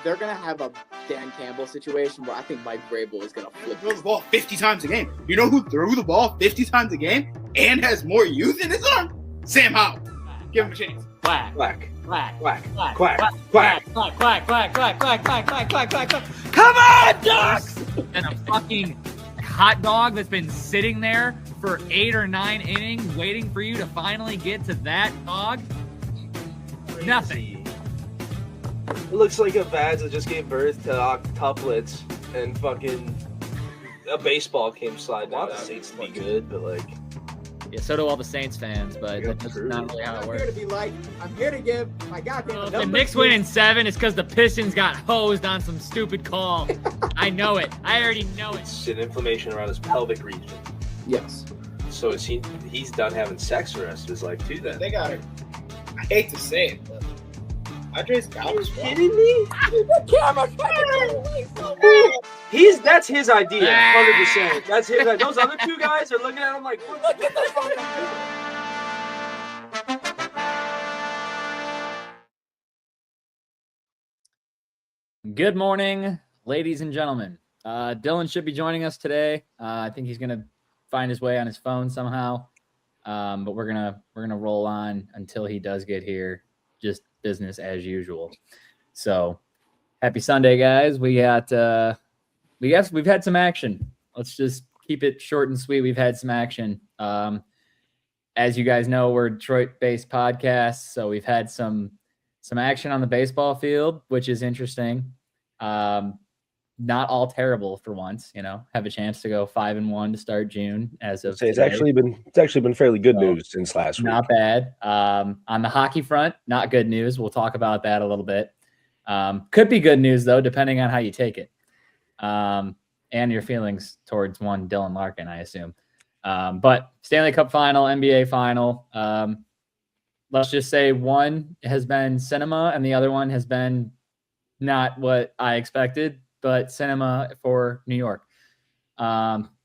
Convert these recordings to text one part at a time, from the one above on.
they're gonna have a Dan Campbell situation where I think Mike Vrabel is gonna flip. Throws the ball 50 times a game. You know who threw the ball 50 times a game and has more youth in his arm? Sam Howell. Give him a chance. Quack. Quack. Quack. Quack. Quack. Quack. Quack. Quack. Quack. Quack. Quack. Quack. Quack. Quack. Quack. Quack. Quack. Quack. Come on, Ducks! And a fucking hot dog that's been sitting there for 8 or 9 innings waiting for you to finally get to that dog. Nothing. It looks like a Vads that just gave birth to octuplets and fucking a baseball came sliding out. The Saints to be good, but like. Yeah, so do all the Saints fans, but that's not really how it I'm works. here to be like, I'm here to give my goddamn If number. the Knicks win in 7, it's because the Pistons got hosed on some stupid call. I know it. I already know it. It's an inflammation around his pelvic region. Yes. So is he's done having sex for the rest of his life too then. They got it. I hate to say it, but Andre's got it. Kidding me? That's his idea, 100%. That's his idea. Those other two guys are looking at him like, what the fuck? Good morning, ladies and gentlemen. Dylan should be joining us today. I think he's gonna find his way on his phone somehow. But we're gonna roll on until he does get here. Just business as usual. So happy Sunday, guys. We've had some action. Let's just keep it short and sweet. We've had some action. As you guys know, we're a Detroit-based podcast, so we've had some action on the baseball field, which is interesting. Not all terrible for once, have a chance to go 5-1 to start June as of It's today. actually been fairly good news since last week. Not bad. On the hockey front, not good news. We'll talk about that a little bit. Could be good news though, depending on how you take it. And your feelings towards one Dylan Larkin, I assume. But Stanley Cup final, NBA final. Let's just say one has been cinema and the other one has been not what I expected, but cinema for New York.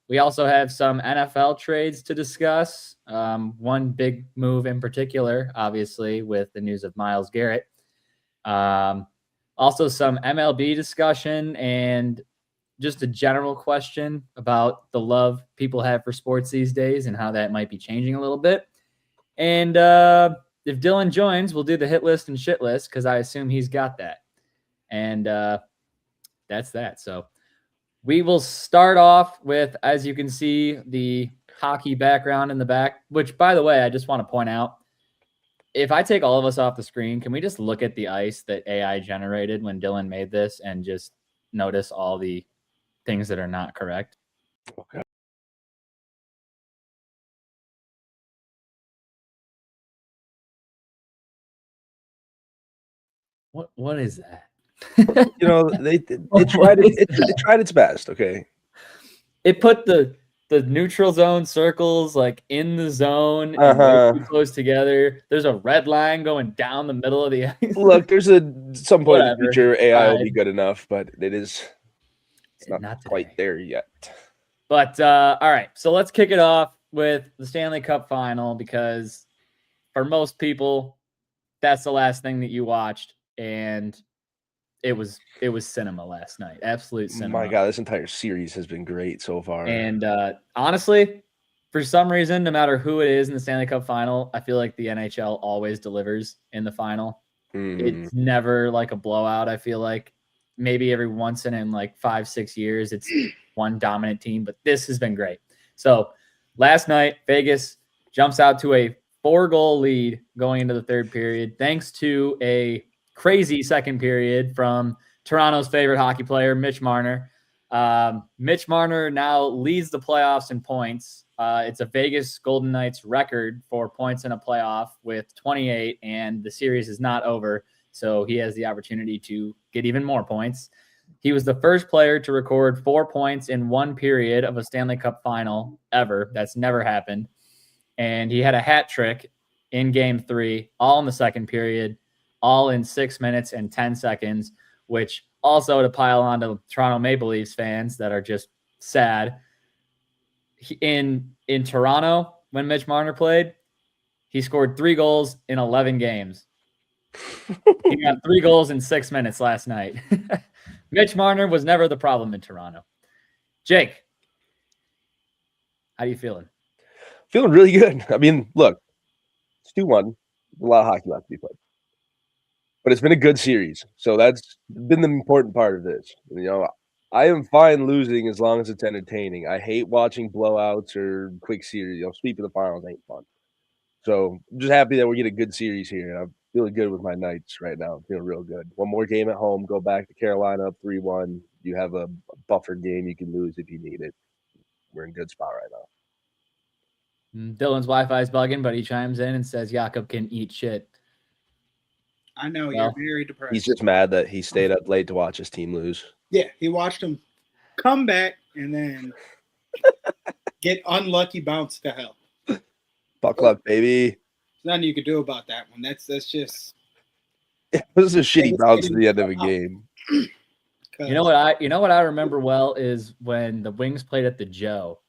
We also have some NFL trades to discuss. One big move in particular, obviously, with the news of Myles Garrett. Also some MLB discussion and just a general question about the love people have for sports these days and how that might be changing a little bit. And if Dylan joins, we'll do the hit list and shit list because I assume he's got that. And that's that. So we will start off with, as you can see, the hockey background in the back, which, by the way, I just want to point out, if I take all of us off the screen, can we just look at the ice that AI generated when Dylan made this and just notice all the things that are not correct? Okay. What is that? They tried its best. Okay. It put the neutral zone circles like in the zone and too close together. There's a red line going down the middle of the ice. Look, there's some point in the Whatever. future AI will be good enough, but it's not Not today. quite there yet. But all right, so let's kick it off with the Stanley Cup final because for most people, that's the last thing that you watched, and it was cinema last night. Absolute cinema. My God, this entire series has been great so far. And honestly, for some reason, no matter who it is in the Stanley Cup final, I feel like the NHL always delivers in the final. It's never like a blowout. I feel like maybe every once in like 5-6 years, it's one dominant team, but this has been great. So last night, Vegas jumps out to a 4-goal lead going into the third period, thanks to a crazy second period from Toronto's favorite hockey player, Mitch Marner. Mitch Marner now leads the playoffs in points. It's a Vegas Golden Knights record for points in a playoff with 28, and the series is not over, so he has the opportunity to get even more points. He was the first player to record 4 points in one period of a Stanley Cup final ever. That's never happened. And he had a hat trick in Game 3, all in the second period, all in 6 minutes and 10 seconds, which also to pile on to Toronto Maple Leafs fans that are just sad. In Toronto, when Mitch Marner played, he scored 3 goals in 11 games. He got 3 goals in 6 minutes last night. Mitch Marner was never the problem in Toronto. Jake, how you feeling? Feeling really good. I mean, look, it's 2-1. A lot of hockey left to be played. But it's been a good series. So that's been the important part of this. You know, I am fine losing as long as it's entertaining. I hate watching blowouts or quick series. You know, sweeping the finals ain't fun. So I'm just happy that we're getting a good series here. And I'm feeling good with my Knights right now. I'm feeling real good. One more game at home, go back to Carolina up 3-1. You have a buffer game you can lose if you need it. We're in a good spot right now. Dylan's Wi-Fi is bugging, but he chimes in and says Jakob can eat shit. I know Well, you're very depressed. He's just mad that he stayed up late to watch his team lose. Yeah, he watched him come back and then get unlucky bounce to hell. Buckle up, baby. There's nothing you could do about that one. That's just It was a shitty bounce at the end of a game. You know what I remember well is when the Wings played at the Joe,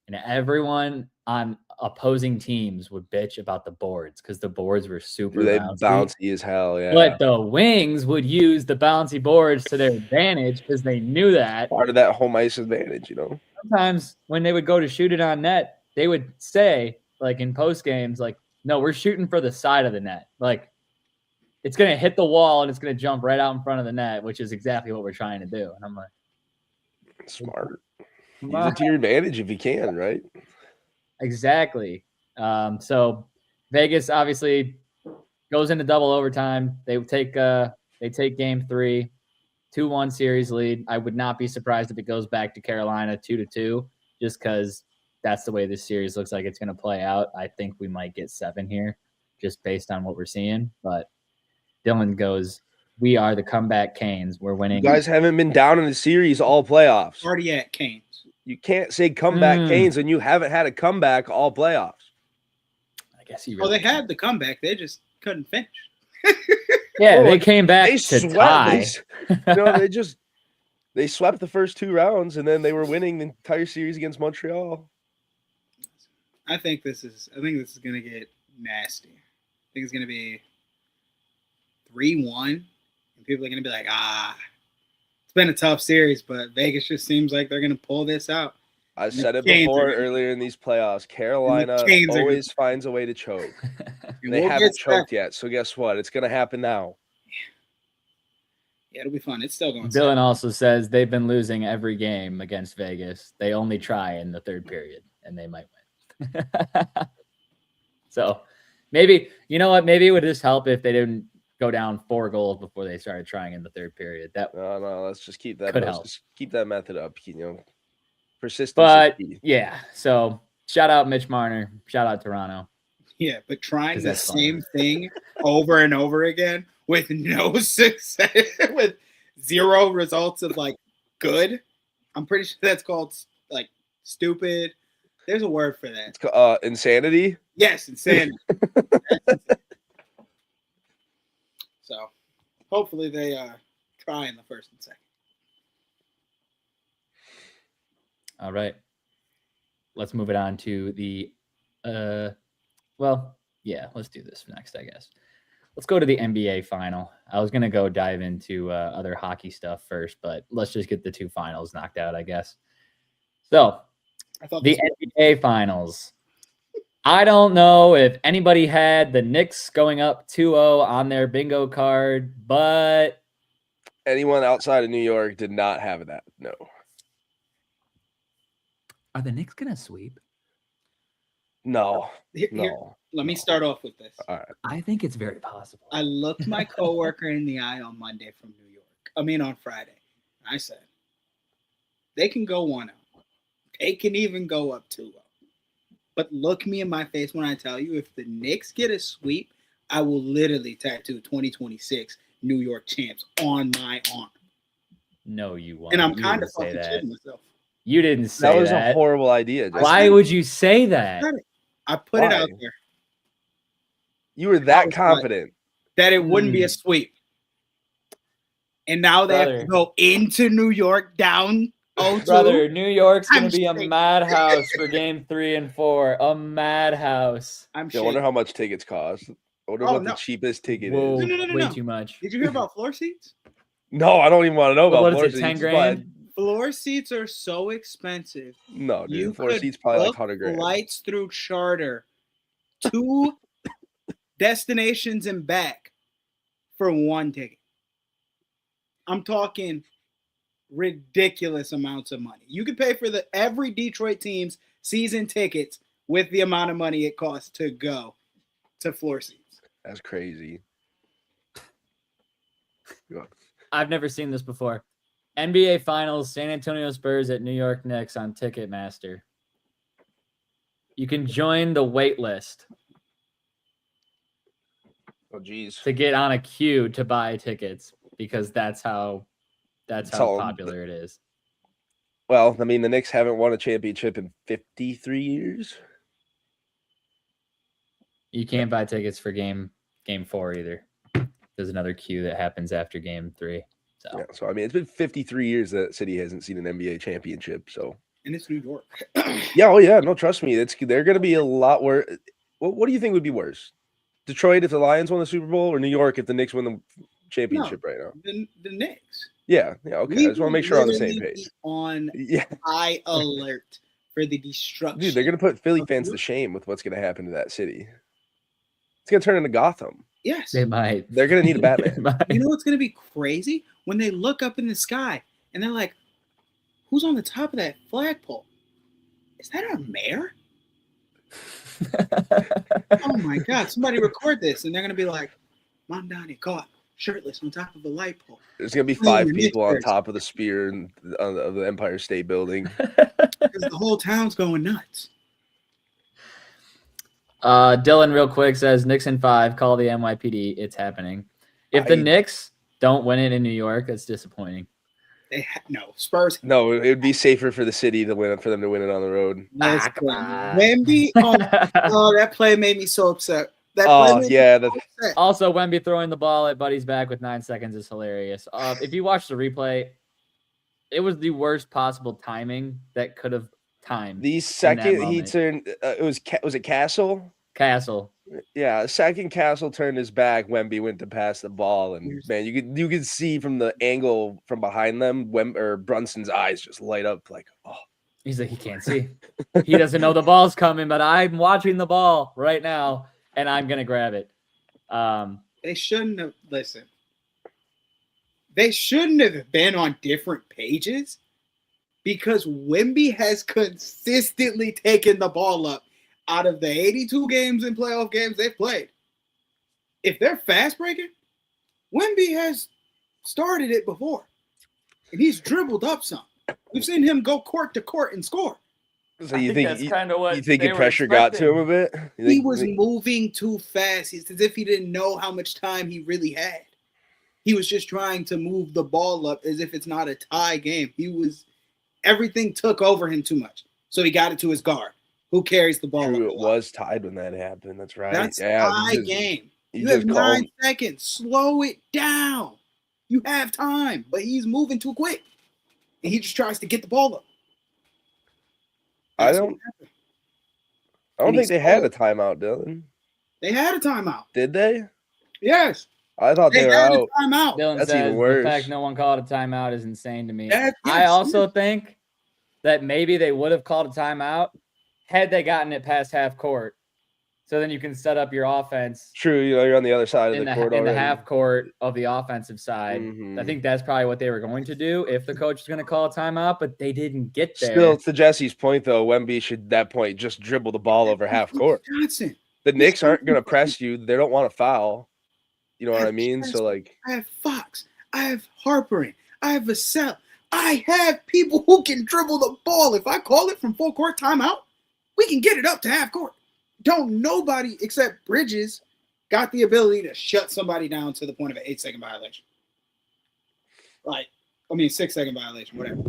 and everyone on opposing teams would bitch about the boards because the boards were super They bouncy. bouncy as hell, yeah. But the Wings would use the bouncy boards to their advantage because they knew that. Part of that home ice advantage, you know. Sometimes when they would go to shoot it on net, they would say, like in post games, like, no, we're shooting for the side of the net. Like, it's going to hit the wall and it's going to jump right out in front of the net, which is exactly what we're trying to do. And I'm like, Smart. Use it to your advantage if you can, right? exactly. So Vegas obviously goes into double overtime. They take game 3, 2-1 series lead. I would not be surprised if it goes back to Carolina 2-2, just because that's the way this series looks like it's going to play out. I think we might get 7 here just based on what we're seeing. But Dylan goes, we are the comeback Canes. We're winning. You guys haven't been down in the series all playoffs. already at Canes. You can't say comeback Canes when you haven't had a comeback all playoffs. I guess he Well, really they had the comeback. They just couldn't finish. Yeah, Oh, they came back They to swept. tie. They swept the first 2 rounds, and then they were winning the entire series against Montreal. I think this is gonna get nasty. I think it's gonna be 3-1, and people are gonna be like, it's been a tough series, but Vegas just seems like they're gonna pull this out. I said it Canes before are gonna- earlier in these playoffs. Carolina Canes are always finds a way to choke. And They we'll haven't get choked yet, so guess what? It's going to happen now. Yeah, it'll be fun. It's still going. Dylan also says they've been losing every game against Vegas. They only try in the third period, and they might win. So maybe, you know what? Maybe it would just help if they didn't go down 4 goals before they started trying in the third period. That No, let's just keep that. Could Let's help. just keep that method up. You know, persistence. But is key. yeah, so shout out Mitch Marner. Shout out Toronto. Yeah, but trying 'Cause the that's fun. same thing over and over again with no success, with 0 results of like good. I'm pretty sure that's called like stupid. There's a word for that. It's insanity. Yes, insanity. So hopefully they try in the first and second. All right. Let's move it on to the let's do this next, I guess. Let's go to the NBA final. I was going to go dive into other hockey stuff first, but let's just get the 2 finals knocked out, I guess. So, I thought the NBA finals. I don't know if anybody had the Knicks going up 2-0 on their bingo card, but Anyone outside of New York did not have that. No. are the Knicks going to sweep? No. Here, let me start off with this. All right. I think it's very possible. I looked my coworker in the eye on Monday from New York. On Friday. I said, they can go 1-0. They can even go up 2-0. But look me in my face when I tell you, if the Knicks get a sweep, I will literally tattoo 2026 New York champs on my arm. No, you won't. And I'm You kind of didn't say fucking that. kidding myself. You didn't say That was that. a horrible idea. Jason. Why would you say that? I put it Why? out there You were that confident. that it wouldn't be a sweep. And now they have Brother. to go into New York down 0-2. Brother, New York's going I'm to be a shaking. madhouse for game 3 and 4. A madhouse. I'm I wonder shaking. how much tickets cost. I wonder Oh, what no. the cheapest ticket Whoa, is. No. way too much. Did you hear about floor seats? No, I don't even want to know But about what floor is it, 10 seats, grand? Floor seats are so expensive. but no, dude. You Floor could seats probably like book 100 grand. flights through charter 2 destinations and back for one ticket. I'm talking ridiculous amounts of money. You could pay for every Detroit team's season tickets with the amount of money it costs to go to floor seats. That's crazy. I've never seen this before. NBA Finals, San Antonio Spurs at New York Knicks on Ticketmaster. You can join the wait list Oh, geez. to get on a queue to buy tickets because that's how popular it is. Well, I mean, the Knicks haven't won a championship in 53 years. You can't buy tickets for game 4 either. There's another queue that happens after game 3. So Yeah, so I mean, it's been 53 years that city hasn't seen an NBA championship. So, And it's New York. yeah, oh yeah, no, trust me, they're going to be a lot worse. What do you think would be worse? Detroit if the Lions won the Super Bowl, or New York if the Knicks win the championship right now? The Knicks. Yeah, okay. I just want to make sure we're on the same page. On Yeah, high alert for the destruction. dude, they're going to put Philly fans to shame with what's going to happen to that city. It's going to turn into Gotham. Yes. they might. They're going to need a Batman. You know what's going to be crazy? When they look up in the sky and they're like, who's on the top of that flagpole? Is that our mayor? Oh my God, somebody record this. And they're going to be like, Mondani caught shirtless on top of a light pole. There's going to be 5 people on top of the spear of the Empire State Building. Because the whole town's going nuts. Dylan, real quick, says Knicks in 5. Call the NYPD. It's happening. If the Knicks don't win it in New York, that's disappointing. No, Spurs. No, it would be safer for the city to win it for them to win it on the road. Come on. Wemby, oh, that play made me so upset. Also, Wemby throwing the ball at Buddy's back with 9 seconds is hilarious. If you watch the replay, it was the worst possible timing that could have timed. The second he turned, was it Castle? Castle. Yeah, the second Castle turned his back, Wemby went to pass the ball, and man, you could see from the angle from behind them, Brunson's eyes just light up like, oh. He's like, he can't see. He doesn't know the ball's coming, but I'm watching the ball right now, and I'm gonna grab it. They shouldn't have listened. They shouldn't have been on different pages because Wemby has consistently taken the ball up out of the 82 games and playoff games they've played. If they're fast breaking, Wemby has started it before. And he's dribbled up some. We've seen him go court to court and score. So you think that's kind of what you think the pressure got to him a bit? He was moving too fast. It's as if he didn't know how much time he really had. He was just trying to move the ball up as if it's not a tie game. Everything took over him too much. So he got it to his guard, who carries the ball. True, it was tied when that happened. That's right. That's tie game. You have 9 seconds. Slow it down. You have time, but he's moving too quick. And he just tries to get the ball up. I don't think they had a timeout, Dylan. They had a timeout. Did they? Yes. I thought they were had out. a timeout. Dylan That's says even worse. The fact no one called a timeout is insane to me. Yes. I also think that maybe they would have called a timeout had they gotten it past half court. So then you can set up your offense. True, you're on the other side of the court in already. the half court of the offensive side. Mm-hmm. I think that's probably what they were going to do if the coach is going to call a timeout, but they didn't get there. Still, to Jesse's point, though, Wemby should at that point just dribble the ball over half court. Johnson. The Knicks aren't going to press you. They don't want to foul. You know what I mean? Johnson. So, like, I have Fox. I have Harper. I have Vassell. I have people who can dribble the ball. If I call it from full court timeout, we can get it up to half court. Don't nobody except Bridges got the ability to shut somebody down to the point of an 8-second violation. 6-second violation, whatever.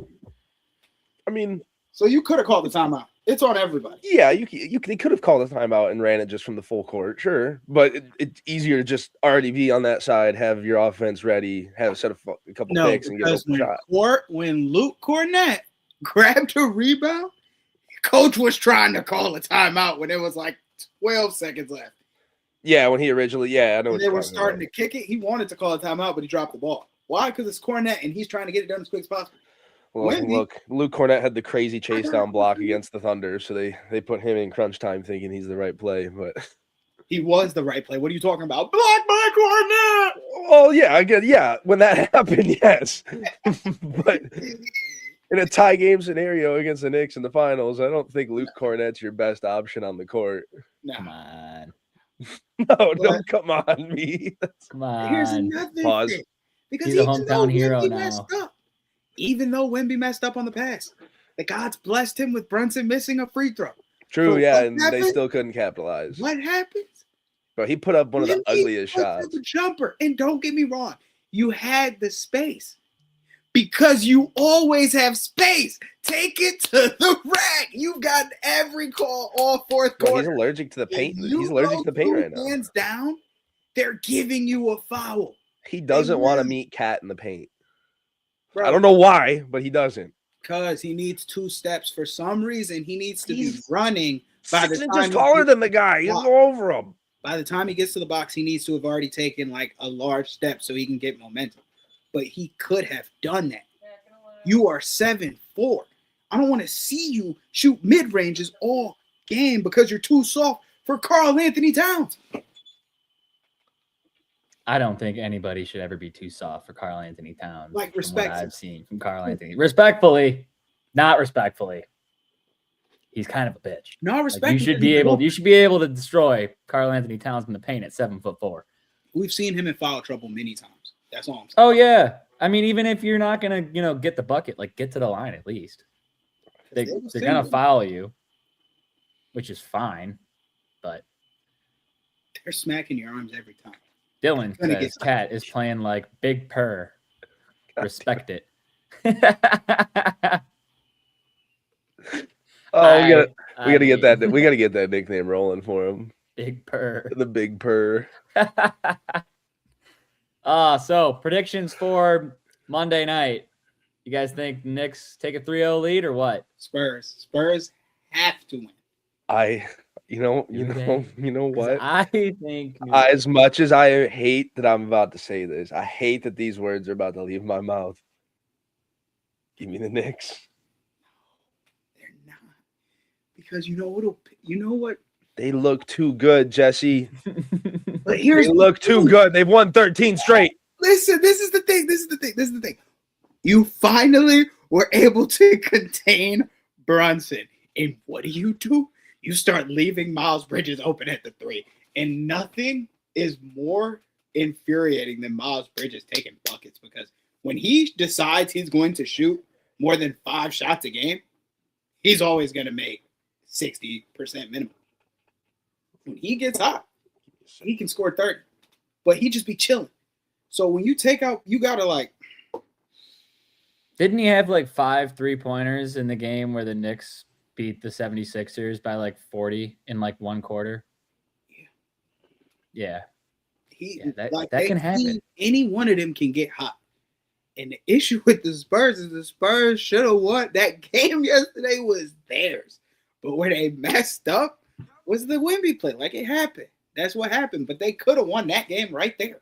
I mean, so you could have called the timeout. It's on everybody. Yeah, they could have called a timeout and ran it just from the full court, sure. But it's easier to just already be on that side, have your offense ready, have set a couple picks and get a shot. When Luke Cornett grabbed a rebound, coach was trying to call a timeout when it was like 12 seconds left. Yeah, when he originally, I know When what they you're were talking starting about. to kick it, he wanted to call a timeout, but he dropped the ball. Why? Because it's Cornette, and he's trying to get it done as quick as possible. Well, Wemby- look, Luke Cornett had the crazy chase down block against the Thunder, so they put him in crunch time thinking he's the right play, but He was the right play. What are you talking about? Block by Cornette! oh yeah, when that happened, yes. But in a tie game scenario against the Knicks in the finals, I don't think Luke Cornett's your best option on the court. Come Nah. on. No, don't come on me. Come Here's on. another Pause. thing. Because He's a even though hometown hero Wemby now. messed up, even though Wemby messed up on the pass, the gods blessed him with Brunson missing a free throw. True, So yeah, what and they happened? still couldn't capitalize. What happens? But he put up one of the Wemby ugliest puts up shots. a jumper. And don't get me wrong, you had the space. Because you always have space. Take it to the rack. You've got every call all fourth Well, quarter. he's allergic to the paint. If you He's allergic to the paint go right now. hands down, they're giving you a foul. He doesn't want to lose. meet Cat in the paint. Bro, I don't know why, but he doesn't. Because he needs 2 steps. For some reason, he needs to be He's running. By 6 the inches time taller than the guy. He's block. over him. By the time he gets to the box, he needs to have already taken like a large step so he can get momentum. But he could have done that. You are 7'4". I don't want to see you shoot mid-ranges all game because you're too soft for Karl Anthony Towns. I don't think anybody should ever be too soft for Karl Anthony Towns. Like, from what respectfully. I've seen from Karl Anthony. Respectfully, not respectfully. He's kind of a bitch. No Like, respect. you should be able to destroy Karl Anthony Towns in the paint at 7'4". We've seen him in foul trouble many times. That's all I'm saying. Oh yeah. I mean, even if you're not gonna, get the bucket, like get to the line at least. They're gonna foul you, which is fine, but They're smacking your arms every time. Dylan Gonna says get- Cat is playing like Big Purr. Respect it. Oh, we gotta get that. We gotta get that nickname rolling for him. Big Purr. The Big Purr. So predictions for Monday night. You guys think Knicks take a 3-0 lead or what? Spurs have to win. You know what? I think As much as I hate that I'm about to say this, I hate that these words are about to leave my mouth. Give me the Knicks. They're not. Because you know what? They look too good, Jesse. But here's They look too good. They've won 13 straight. Listen, this is the thing. You finally were able to contain Brunson. And what do? You start leaving Miles Bridges open at the 3. And nothing is more infuriating than Miles Bridges taking buckets, because when he decides he's going to shoot more than 5 shots a game, he's always going to make 60% minimum. When he gets hot, he can score 30, but he just be chilling. So when you take out, you got to like. Didn't he have like 5 3-pointers in the game where the Knicks beat the 76ers by like 40 in like one quarter? Yeah. That can happen. Any one of them can get hot. And the issue with the Spurs is the Spurs should have won. That game yesterday was theirs. But where they messed up was the Wemby play. Like, it happened. That's what happened. But they could have won that game right there.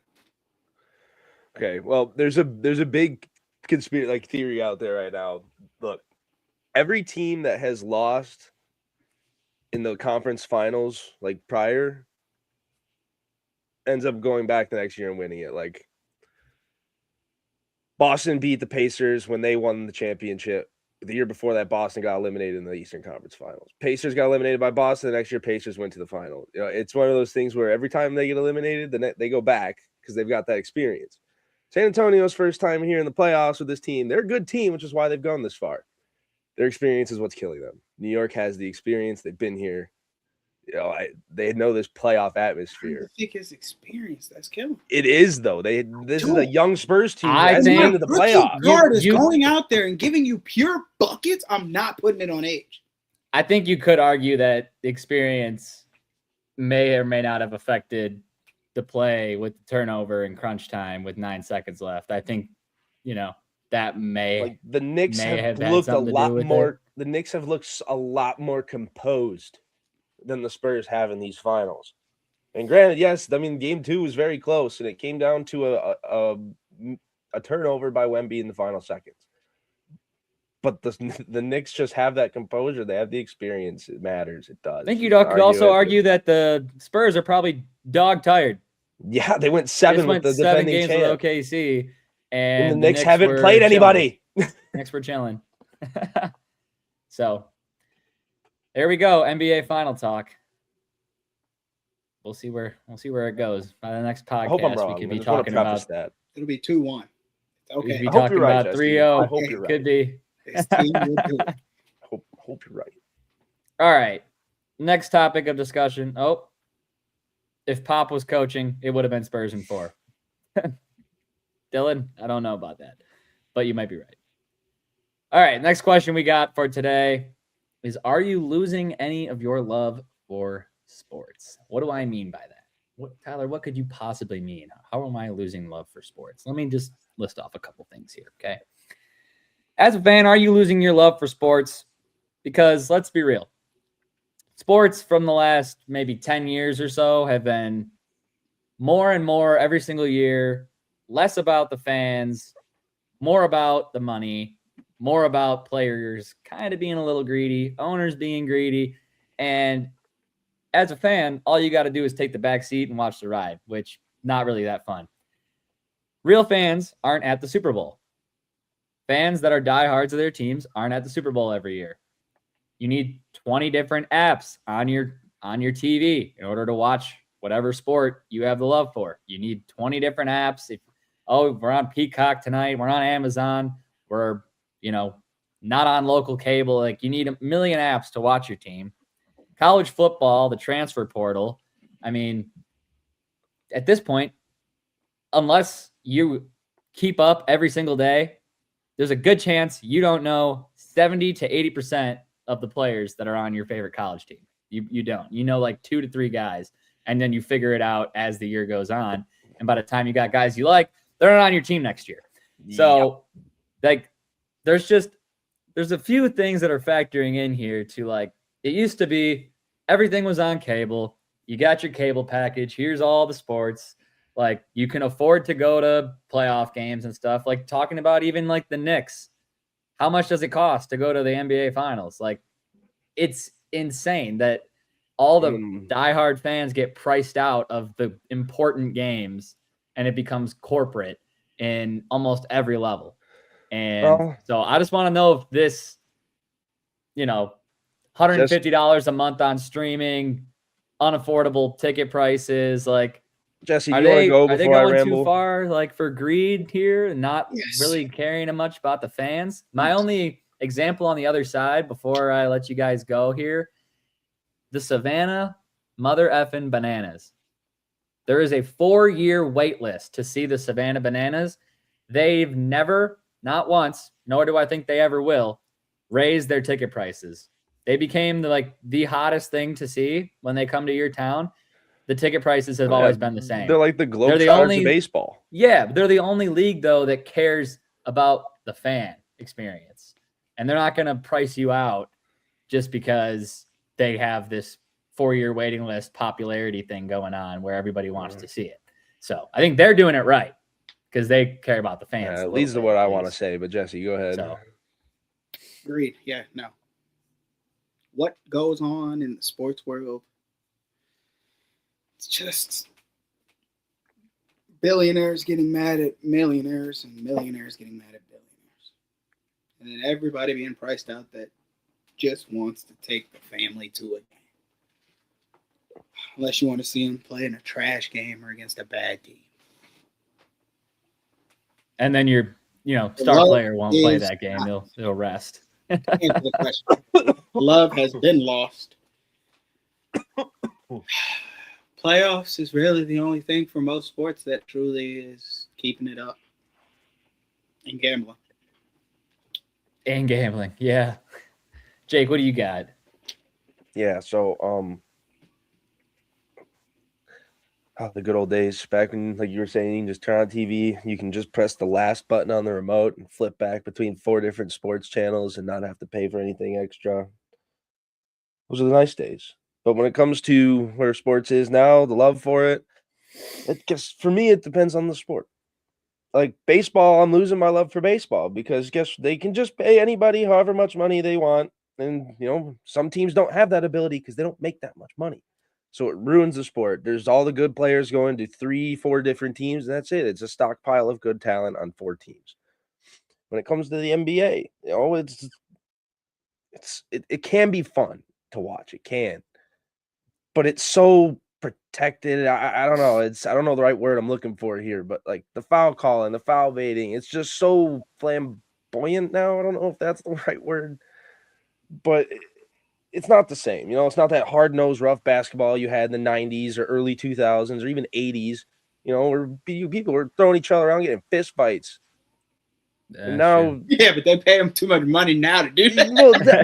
Okay, well, there's a big conspiracy theory out there right now. Look, every team that has lost in the conference finals like prior ends up going back the next year and winning it. Like, Boston beat the Pacers when they won the championship. The year before that, Boston got eliminated in the Eastern Conference Finals. Pacers got eliminated by Boston. The next year, Pacers went to the final. You know, it's one of those things where every time they get eliminated, they go back because they've got that experience. San Antonio's first time here in the playoffs with this team. They're a good team, which is why they've gone this far. Their experience is what's killing them. New York has the experience. They've been here. You know, they know this playoff atmosphere. I think it's experience that's killing. It is, though. This is a young Spurs team. I That's think- the end of the playoffs. Guard is You- going out there and giving you pure buckets. I'm not putting it on age. I think you could argue that the experience may or may not have affected the play with the turnover in crunch time with 9 seconds left. I think, that may. Like the Knicks may have have had looked a something to do lot with more. The Knicks have looked a lot more composed than the Spurs have in these finals. And granted, yes, I mean, game 2 was very close, and it came down to a turnover by Wemby in the final seconds. But the Knicks just have that composure. They have the experience. It matters. It does. I think you could also argue that the Spurs are probably dog tired. Yeah, they went 7 with the defending games champ. with OKC, and the Knicks haven't played anybody. Knicks were chilling. So there we go. NBA final talk. We'll see where it goes. By the next podcast, I hope I'm wrong. we could be talking about that. It'll be 2-1. We could Okay. be I hope talking you're right, about Jesse. 3-0. I hope you're right. Could be. This team will do it. Hope you're right. All right. Next topic of discussion. Oh, if Pop was coaching, it would have been Spurs in 4. Dylan, I don't know about that, but you might be right. All right. Next question we got for today is, are you losing any of your love for sports? What do I mean by that? Tyler, what could you possibly mean? How am I losing love for sports? Let me just list off a couple things here, okay? As a fan, are you losing your love for sports? Because let's be real. Sports from the last maybe 10 years or so have been more and more every single year, less about the fans, more about the money, more about players kind of being a little greedy, owners being greedy. And as a fan, all you got to do is take the back seat and watch the ride, which not really that fun. Real fans aren't at the Super Bowl. Fans that are diehards of their teams aren't at the Super Bowl every year. You need 20 different apps on your TV in order to watch whatever sport you have the love for. You need 20 different apps. We're on Peacock tonight, we're on Amazon, we're, not on local cable. Like, you need a million apps to watch your team. College football, the transfer portal. I mean, at this point, unless you keep up every single day, there's a good chance you don't know 70 to 80% of the players that are on your favorite college team. You don't. You know, like 2 to 3 guys, and then you figure it out as the year goes on. And by the time you got guys you like, they're not on your team next year. So, there's a few things that are factoring in here to, like, it used to be everything was on cable. You got your cable package. Here's all the sports. Like, you can afford to go to playoff games and stuff. Like, talking about even like the Knicks. How much does it cost to go to the NBA Finals? Like, it's insane that all the diehard fans get priced out of the important games, and it becomes corporate in almost every level. And so I just want to know if this, $150 a month on streaming, unaffordable ticket prices, like, Jesse, do you want to go before I ramble? Are they going too far, like, for greed here and not really caring much about the fans? My only example on the other side before I let you guys go here, the Savannah Mother Effin' Bananas. There is a 4-year wait list to see the Savannah Bananas. They've never, not once, nor do I think they ever will, raise their ticket prices. They became the hottest thing to see when they come to your town. The ticket prices have always been the same. They're like the Globetrotters of baseball. Yeah, they're the only league, though, that cares about the fan experience. And they're not going to price you out just because they have this 4-year waiting list popularity thing going on where everybody wants to see it. So I think they're doing it right because they care about the fans. It leads to what I want to say, but Jesse, go ahead. So. Agreed. Yeah, no. What goes on in the sports world? It's just billionaires getting mad at millionaires and millionaires getting mad at billionaires. And then everybody being priced out that just wants to take the family to a game. Unless you want to see them play in a trash game or against a bad team. And then your, star player won't play that game. They'll rest. Answer the question. Love has been lost. Playoffs is really the only thing for most sports that truly is keeping it up. And gambling. Yeah. Jake, what do you got? Yeah, so the good old days back when, like you were saying, you can just turn on TV, you can just press the last button on the remote and flip back between 4 different sports channels and not have to pay for anything extra. Those are the nice days. But when it comes to where sports is now, the love for it, for me, it depends on the sport. Like baseball, I'm losing my love for baseball because they can just pay anybody however much money they want. And, some teams don't have that ability because they don't make that much money. So it ruins the sport. There's all the good players going to 3-4 different teams, and that's it. It's a stockpile of good talent on 4 teams. When it comes to the NBA, it can be fun to watch. It can. But it's so protected. I don't know. I don't know the right word I'm looking for here, but like the foul calling, the foul baiting, it's just so flamboyant now. I don't know if that's the right word, but it's not the same. It's not that hard-nosed rough basketball you had in the 90s or early 2000s or even 80s, where people were throwing each other around, getting fist fights. And now, yeah, but they pay them too much money now to do that.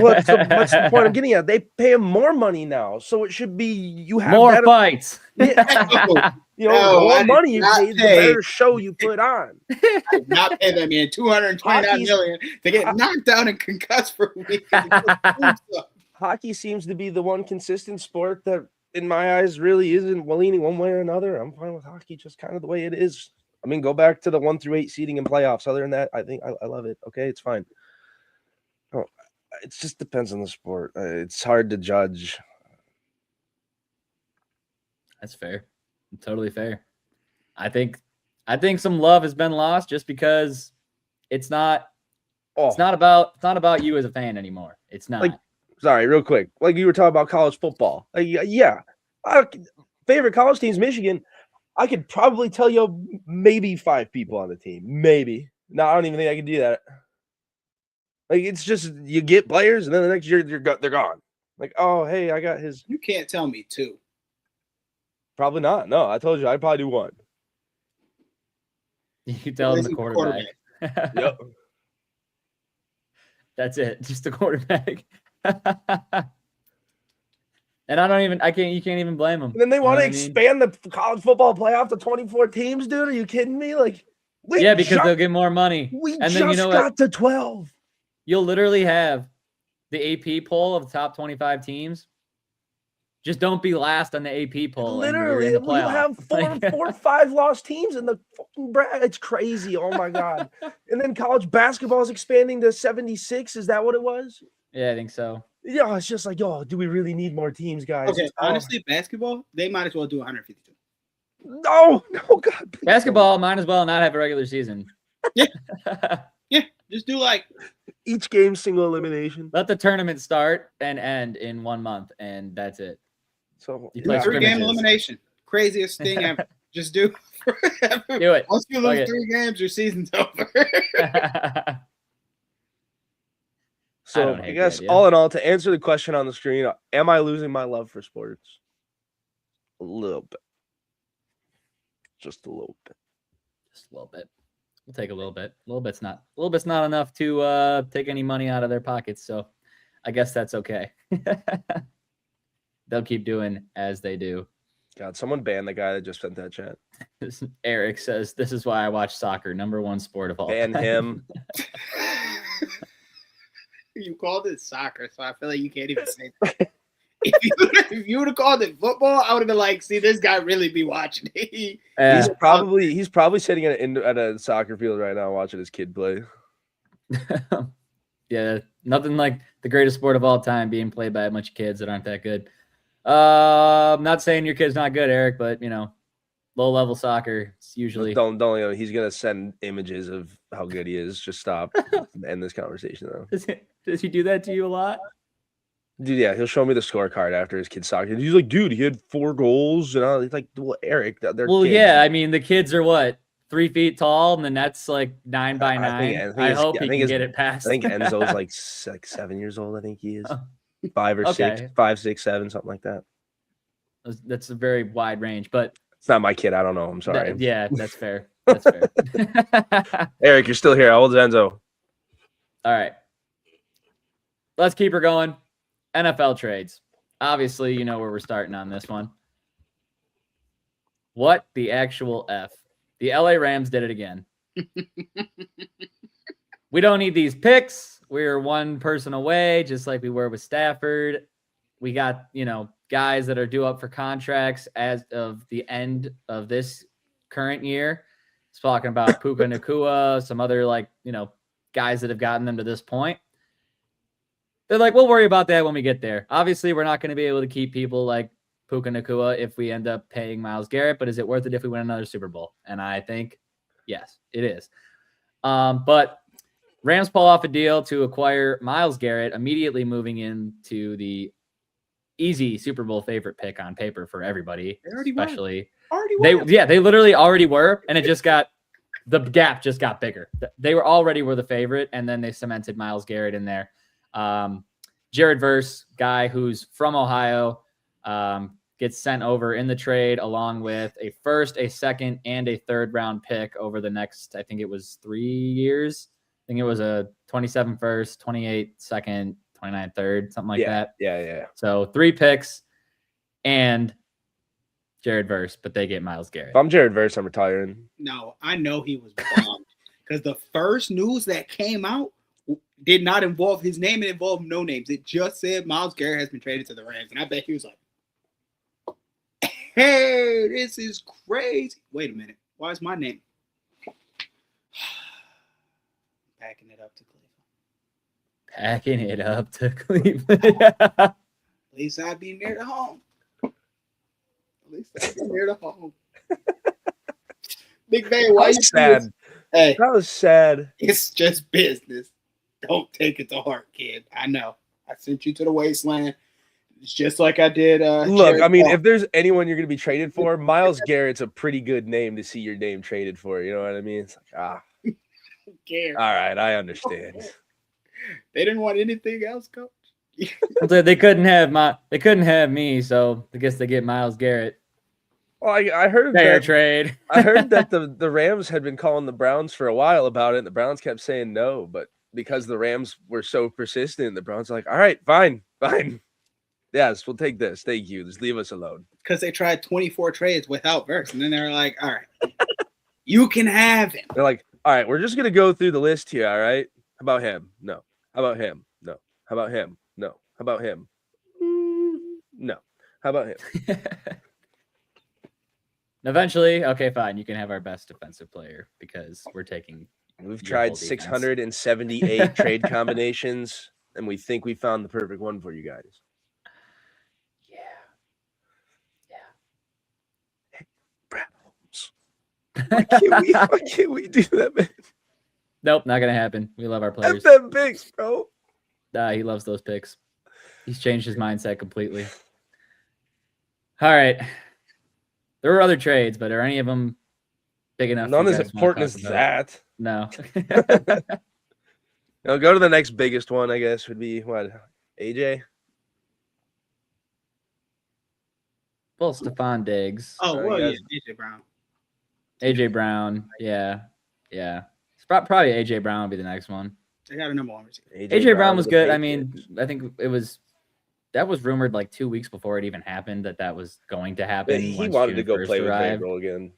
What's the point I'm getting at? They pay them more money now, so it should be you have more fights. Yeah, more money you pay, the better show you put on. I did not pay them in $229 million to get knocked out and concussed for a week. Hockey seems to be the one consistent sport that, in my eyes, really isn't leaning one way or another. I'm fine with hockey just kind of the way it is. I mean, go back to the 1-8 seeding in playoffs. Other than that, I think I love it. Okay, it's fine. Oh, it just depends on the sport. It's hard to judge. That's fair. Totally fair. I think some love has been lost just because it's not about you as a fan anymore. It's not. Sorry, real quick. Like you were talking about college football. Favorite college teams, Michigan. I could probably tell you maybe 5 people on the team. Maybe. No, I don't even think I can do that. Like, it's just you get players, and then the next year they're gone. Like, oh, hey, I got his. You can't tell me 2. Probably not. No, I told you I'd probably do 1. You tell them the quarterback. Yep. That's it. Just the quarterback. And you can't even blame them. And then they want to expand the college football playoff to 24 teams, dude. Are you kidding me? Like, because they'll get more money. Then got to 12. You'll literally have the AP poll of the top 25 teams. Just don't be last on the AP poll. Literally, you have 4 or 5 lost teams in the fucking bracket. It's crazy. Oh my god! And then college basketball is expanding to 76. Is that what it was? Yeah, I think so. Yeah, it's just like, do we really need more teams, guys? Okay, honestly, basketball, they might as well do 152. No, God. Please. Basketball might as well not have a regular season. Yeah. Just do each game single elimination. Let the tournament start and end in 1 month, and that's it. So you play 3-game elimination. Craziest thing ever. Just do it. Do it. Once you lose 3 games, your season's over. So I guess all in all, to answer the question on the screen, am I losing my love for sports? A little bit. Just a little bit. Just a little bit. We'll take a little bit. A little bit's not enough to take any money out of their pockets. So I guess that's okay. They'll keep doing as they do. God, someone ban the guy that just sent that chat. Eric says, "This is why I watch soccer. ¡1 sport of all time." Ban him. You called it soccer, so I feel like you can't even say that. If you would have called it football, I would have been like, see, this guy really be watching it. He's probably sitting at a soccer field right now watching his kid play. Yeah, nothing like the greatest sport of all time being played by a bunch of kids that aren't that good. I'm not saying your kid's not good, Eric, but low-level soccer, it's usually don't he's gonna send images of how good he is. Just stop. End this conversation though. Does he do that to you a lot? Dude, yeah, he'll show me the scorecard after his kid's soccer. He's like, dude, he had 4 goals, and he's like, well, Eric, they're kids. Yeah, I mean, the kids are what, 3 feet tall, and the net's like 9 by 9. I hope he can get it past. I think Enzo's like 7 years old. I think he is 5 or 6, 5, 6, 7, something like that. That's a very wide range, but it's not my kid. I don't know. I'm sorry. That's fair. That's fair. Eric, you're still here. How old is Enzo? All right. Let's keep her going. NFL trades. Obviously, you know where we're starting on this one. What the actual F? The LA Rams did it again. We don't need these picks. We're one person away, just like we were with Stafford. we got, guys that are due up for contracts as of the end of this current year. It's talking about Puka Nakua, some other guys that have gotten them to this point. They're like, we'll worry about that when we get there. Obviously, we're not going to be able to keep people like Puka Nakua if we end up paying Myles Garrett, but is it worth it if we win another Super Bowl? And I think, yes, it is. But Rams pull off a deal to acquire Myles Garrett, immediately moving into the easy Super Bowl favorite pick on paper for everybody, especially. They literally already were, and the gap just got bigger. They were the favorite, and then they cemented Myles Garrett in there. Jared Verse, guy who's from Ohio, gets sent over in the trade along with a first, a second, and a third round pick over the next, I think it was 3 years. I think it was a 27 first, 28 second, 29 third, something like that. Yeah. So 3 picks and Jared Verse, but they get Myles Garrett. If I'm Jared Verse, I'm retiring. No, I know he was bombed because the first news that came out did not involve his name. It involved no names. It just said Myles Garrett has been traded to the Rams. And I bet he was like, hey, this is crazy. Wait a minute. Why is my name? Packing it up to Cleveland. At least I'd be near the home. Big Bay, why you sad? Hey, that was sad. It's just business. Don't take it to heart, kid. I know. I sent you to the wasteland. It's just like I did. Look, Jared I mean, Goff. if there's anyone you're going to be traded for, Myles Garrett's a pretty good name to see your name traded for. You know what I mean? It's like, Who cares? all right, I understand. They didn't want anything else, coach. They couldn't have me, so I guess they get Myles Garrett. Well, I heard Fair that trade. I heard that the Rams had been calling the Browns for a while about it, and the Browns kept saying no, but because the Rams were so persistent, the Browns were like, all right, fine. Yes, we'll take this. Thank you. Just leave us alone. Because they tried 24 trades without Verse, and then they were like, all right, you can have him. They're like, all right, we're just going to go through the list here, all right? How about him? No. How about him? No. How about him? No. How about him? No. How about him? Eventually, okay, fine. You can have our best defensive player because we're taking. We've tried 678 trade combinations, and we think we found the perfect one for you guys. Yeah. Hey, Brad Holmes. Why can't we do that, man? Nope, not gonna happen. We love our players. F them picks, bro. He loves those picks. He's changed his mindset completely. All right. There were other trades, but are any of them big enough? None as important as that. No. Go to the next biggest one, I guess, would be what? AJ? Well, Stephon Diggs. Oh, well, yes. yeah, AJ Brown. AJ Brown. Yeah. It's probably AJ Brown would be the next one. They got a number one receiver. AJ Brown was good. I mean, I think that was rumored like 2 weeks before it even happened that was going to happen. He wanted to go play with Vrabel again.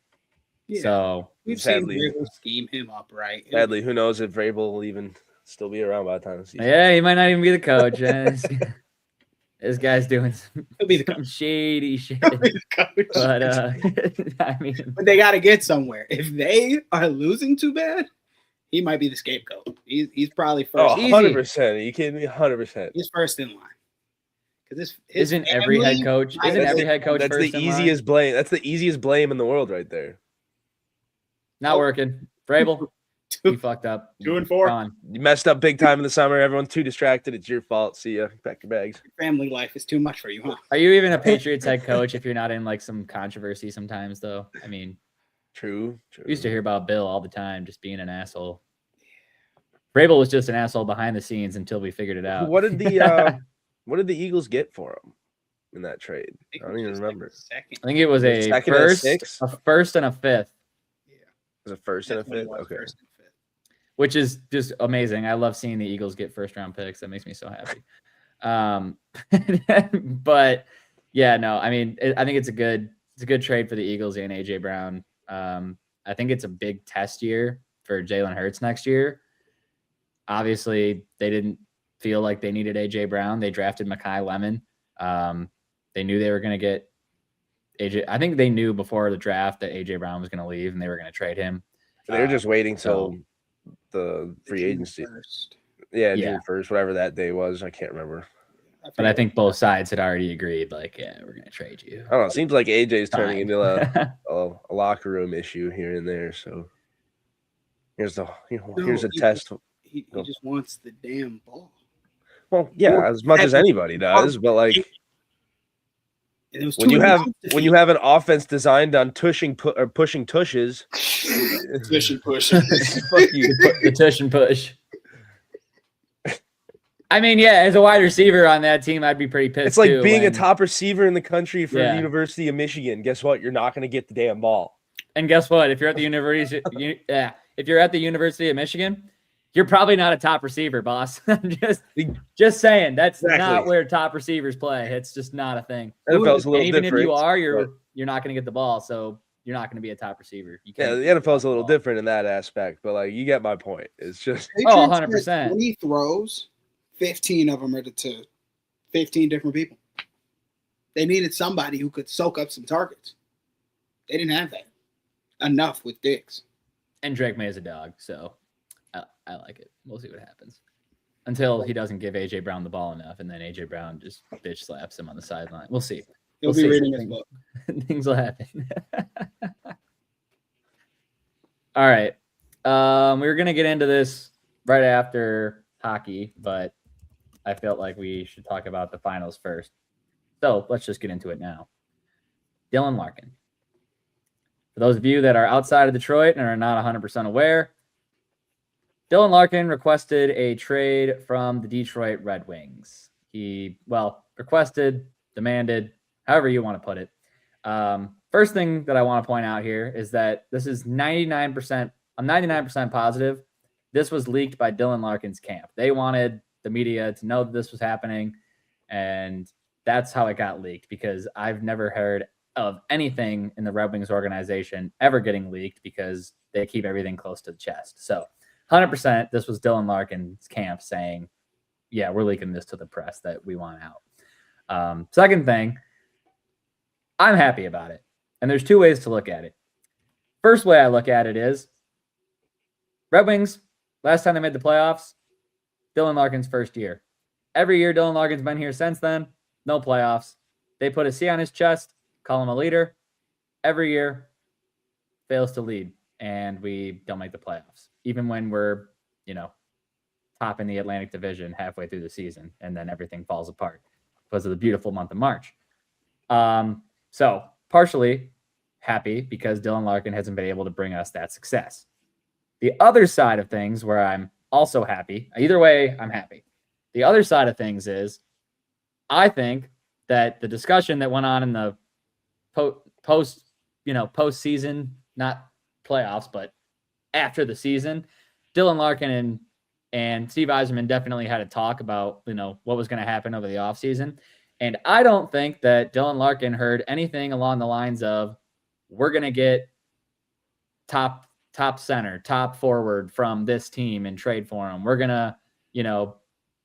Yeah. So we've sadly, seen Vrabel scheme him up, right? Sadly, who knows if Vrabel will even still be around by the time of the season. Yeah, he might not even be the coach. This guy's doing He'll be the some coach. shady shit. He'll be the coach. But I mean, But they got to get somewhere. If they are losing too bad, he might be the scapegoat. He's probably first. Oh, 100%. Are you kidding me? 100%. He's first in line. Because isn't every head coach? Isn't every head coach? That's first the in line? easiest blame. That's the easiest blame in the world, right there. Not working. Vrabel, you fucked up. 2-4. Gone. You messed up big time in the summer. Everyone's too distracted. It's your fault. See ya. Pack your bags. Family life is too much for you, huh? Are you even a Patriots head coach if you're not in like some controversy sometimes, though? I mean, True. we used to hear about Bill all the time just being an asshole. Vrabel was just an asshole behind the scenes until we figured it out. What did the Eagles get for him in that trade? I don't even remember. Second. I think it was a Second and first, sixth? a first and a fifth, It was a first and a That's what it fifth. was, Okay. first and fifth. which is just amazing. I love seeing the Eagles get first round picks. That makes me so happy. But yeah, no, I mean, I think it's a good trade for the Eagles and AJ Brown. I think it's a big test year for Jalen Hurts next year. Obviously, they didn't feel like they needed AJ Brown. They drafted Mekhi Lemon. They knew they were going to get AJ. I think they knew before the draft that AJ Brown was going to leave and they were going to trade him. They were just waiting till the free agency. Yeah, June 1st, whatever that day was. I can't remember. But I think both sides had already agreed, like, yeah, we're going to trade you. I don't know. It seems like AJ's turning into a locker room issue here and there. So here's a test. He just wants the damn ball. Well, yeah, as much as anybody does, but like when you have an offense designed on pushing tushes, push. Fuck you, the tush and push. I mean, yeah, as a wide receiver on that team, I'd be pretty pissed. It's like being a top receiver in the country for the University of Michigan. Guess what? You're not going to get the damn ball. And guess what? If you're at the University, if you're at the University of Michigan, you're probably not a top receiver, boss. just saying, that's not where top receivers play. It's just not a thing. NFL's a little even different. If you are, you're not going to get the ball, so you're not going to be a top receiver. The NFL's a little different in that aspect, but like you get my point. It's just 100%. When he throws, 15 of them are to 15 different people. They needed somebody who could soak up some targets. They didn't have that enough with Diggs. And Drake May is a dog, so I like it. We'll see what happens. Until he doesn't give AJ Brown the ball enough, and then AJ Brown just bitch slaps him on the sideline. We'll see. He'll be reading his book. Things will happen. All right. We were gonna get into this right after hockey, but I felt like we should talk about the finals first. So let's just get into it now. Dylan Larkin. For those of you that are outside of Detroit and are not 100% aware, Dylan Larkin requested a trade from the Detroit Red Wings. He, requested, demanded, however you want to put it. First thing that I want to point out here is that this is 99%, I'm 99% positive this was leaked by Dylan Larkin's camp. They wanted the media to know that this was happening, and that's how it got leaked, because I've never heard of anything in the Red Wings organization ever getting leaked because they keep everything close to the chest. So 100% this was Dylan Larkin's camp saying, yeah, we're leaking this to the press that we want out. Second thing, I'm happy about it. And there's two ways to look at it. First way I look at it is Red Wings, last time they made the playoffs, Dylan Larkin's first year. Every year Dylan Larkin's been here since then, no playoffs. They put a C on his chest, call him a leader. Every year, fails to lead, and we don't make the playoffs. Even when we're, top in the Atlantic Division halfway through the season, and then everything falls apart because of the beautiful month of March. So partially happy because Dylan Larkin hasn't been able to bring us that success. The other side of things where I'm also happy, either way, I'm happy. The other side of things is I think that the discussion that went on in the postseason, not playoffs, but after the season, Dylan Larkin and Steve Yzerman definitely had a talk about, what was going to happen over the offseason. And I don't think that Dylan Larkin heard anything along the lines of, we're going to get top center, top forward from this team and trade for him. We're going to,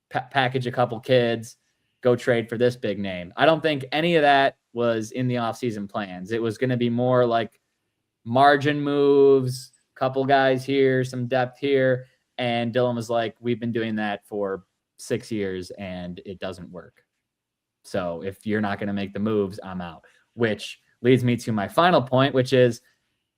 package a couple kids, go trade for this big name. I don't think any of that was in the offseason plans. It was going to be more like margin moves, couple guys here, some depth here. And Dylan was like, we've been doing that for 6 years and it doesn't work. So if you're not going to make the moves, I'm out. Which leads me to my final point, which is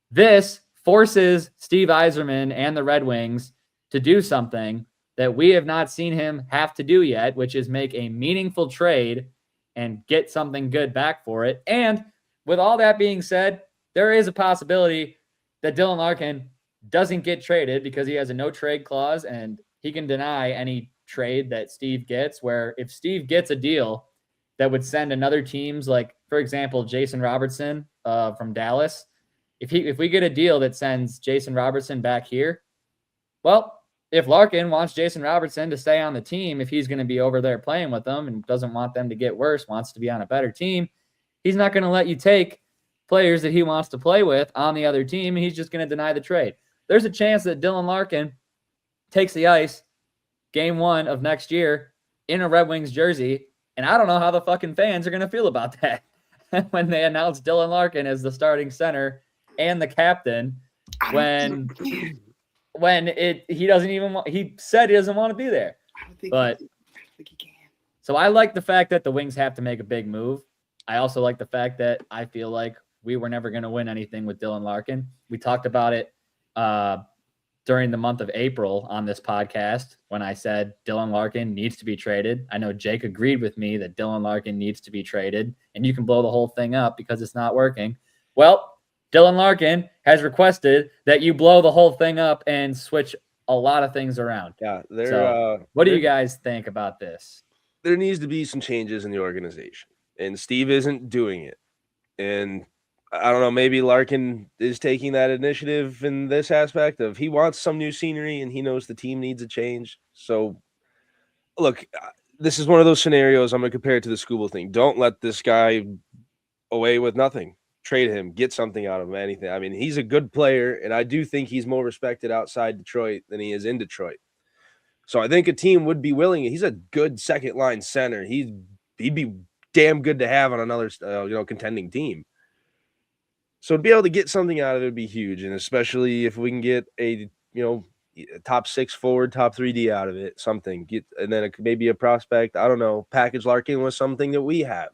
this forces Steve Yzerman and the Red Wings to do something that we have not seen him have to do yet, which is make a meaningful trade and get something good back for it. And with all that being said, there is a possibility that Dylan Larkin doesn't get traded because he has a no trade clause and he can deny any trade that Steve gets, where if Steve gets a deal that would send another teams, like, for example, Jason Robertson from Dallas, if we get a deal that sends Jason Robertson back here, well, if Larkin wants Jason Robertson to stay on the team, if he's going to be over there playing with them and doesn't want them to get worse, wants to be on a better team, he's not going to let you take players that he wants to play with on the other team, and he's just going to deny the trade. There's a chance that Dylan Larkin takes the ice game 1 of next year in a Red Wings jersey And I don't know how the fucking fans are going to feel about that when they announce Dylan Larkin as the starting center and the captain when he doesn't even want, he said he doesn't want to be there. I don't think he can. So I like the fact that the Wings have to make a big move. I also like the fact that I feel like we were never going to win anything with Dylan Larkin. We talked about it during the month of April on this podcast when I said Dylan Larkin needs to be traded. I know Jake agreed with me that Dylan Larkin needs to be traded, and you can blow the whole thing up because it's not working. Well, Dylan Larkin has requested that you blow the whole thing up and switch a lot of things around. Yeah. What do you guys think about this? There needs to be some changes in the organization, and Steve isn't doing it. And I don't know, maybe Larkin is taking that initiative in this aspect of he wants some new scenery and he knows the team needs a change. So, look, this is one of those scenarios I'm going to compare it to the Skubal thing. Don't let this guy away with nothing. Trade him, get something out of him, anything. I mean, he's a good player, and I do think he's more respected outside Detroit than he is in Detroit. So I think a team would be willing. He's a good second-line center. He'd be damn good to have on another contending team. So to be able to get something out of it would be huge, and especially if we can get a top 6 forward, top 3D out of it, something. And then maybe a prospect. I don't know. Package Larkin was something that we have.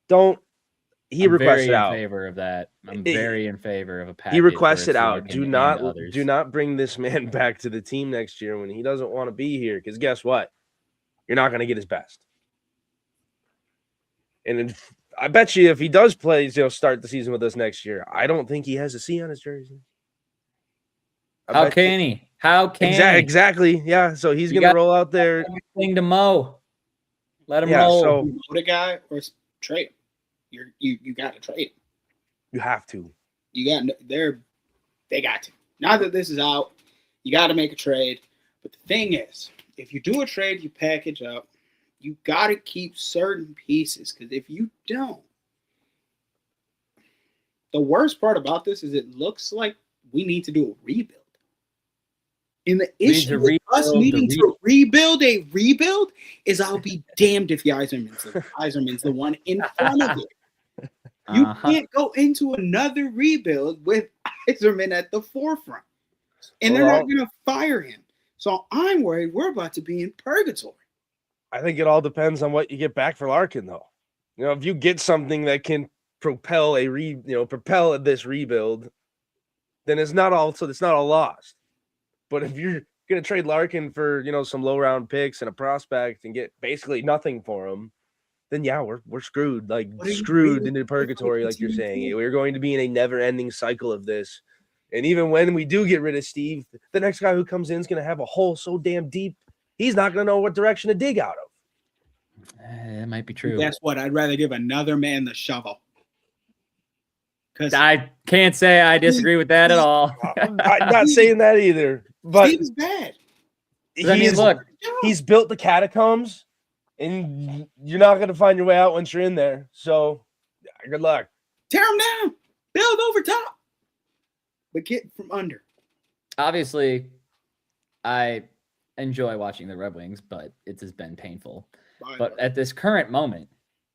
Don't. He requested out. I'm very in favor of that. I'm very in favor of a package. He requested out. Larkin Do not bring this man back to the team next year when he doesn't want to be here. Because guess what? You're not going to get his best. And I bet you if he does play, start the season with us next year, I don't think he has a C on his jersey. How can he? Exactly. Yeah. So he's going to roll out there. Thing to mow. Let him roll. So mow the guy or trade him. You got to trade him. You have to. They got to. Now that this is out, you got to make a trade. But the thing is, if you do a trade, you package up. You got to keep certain pieces because if you don't, the worst part about this is it looks like we need to do a rebuild. And the issue with us needing to rebuild a rebuild is I'll be damned if Yzerman's the one in front of it. You can't go into another rebuild with Yzerman at the forefront. And they're not going to fire him. So I'm worried we're about to be in purgatory. I think it all depends on what you get back for Larkin, though. If you get something that can propel this rebuild, then it's not all lost. But if you're going to trade Larkin for, some low round picks and a prospect and get basically nothing for him, then yeah, we're screwed, screwed into purgatory, like you're saying. We're going to be in a never ending cycle of this. And even when we do get rid of Steve, the next guy who comes in is going to have a hole so damn deep, he's not going to know what direction to dig out of. That might be true. Guess what? I'd rather give another man the shovel. Because I can't say I disagree with that at all. I'm not saying that either. But Steve is bad. He's built the catacombs, and you're not going to find your way out once you're in there. So, good luck. Tear them down. Build over top. But get from under. Obviously, I enjoy watching the Red Wings, but it has been painful. But at this current moment,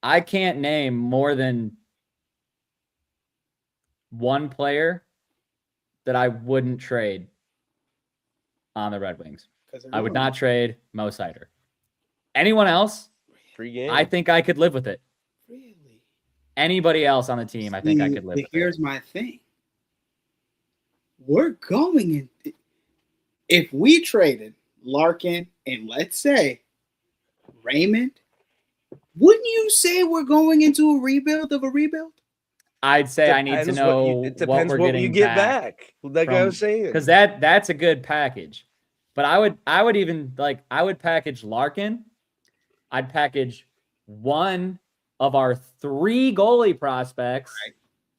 I can't name more than one player that I wouldn't trade on the Red Wings. I would not trade Mo Seider. Anyone else? Free game. I think I could live with it. Really? Anybody else on the team, I think I could live with it. Here's my thing. We're going in. If we traded Larkin and let's say Raymond, wouldn't you say we're going into a rebuild of a rebuild? I'd say I need to know what we're getting you get back. Like I was saying, because that's a good package. But I would package Larkin. I'd package one of our 3 goalie prospects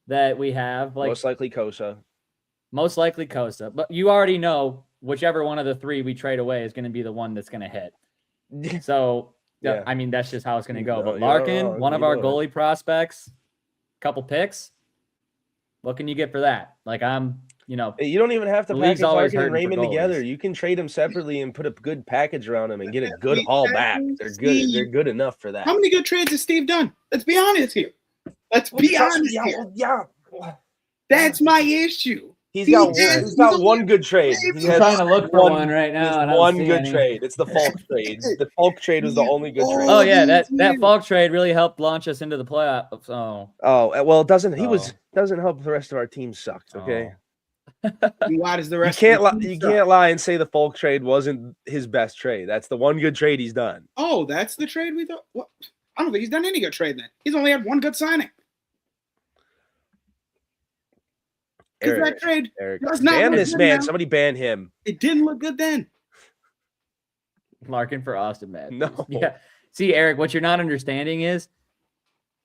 that we have. Most likely Kosa. But you already know whichever one of the 3 we trade away is going to be the one that's going to hit. So, yeah. I mean, that's just how it's going to go. But Larkin, one of our goalie prospects, couple picks. What can you get for that? you know, You don't even have to The league's package always Larkin and hurting for Raymond together. goalies. You can trade them separately and put a good package around them and get a good We haul had back. to They're good. see- They're good enough for that. How many good trades has Steve done? Let's be honest here. Let's be honest here. Yeah. That's my issue. He's He got has- one, he's got he's one good trade. only- He I'm has trying to look for one right now. Just and I don't one see good any. trade. It's the Falk trade. The Falk trade was the only good trade. Oh yeah, that years. Falk trade really helped launch us into the playoffs. Oh well, it doesn't. He Oh. doesn't help. The rest of our team sucked. Okay, And why does the you rest? can't of the lie. team You suck? can't lie and say the Falk trade wasn't his best trade. That's the one good trade he's done. Oh, that's the trade we thought. What? I don't think he's done any good trade then. He's only had one good signing. Because that trade, Eric, does not ban look this good man. now. Somebody ban him. it didn't look good then. Larkin for Austin Matthews. No. Yeah. See, Eric, what you're not understanding is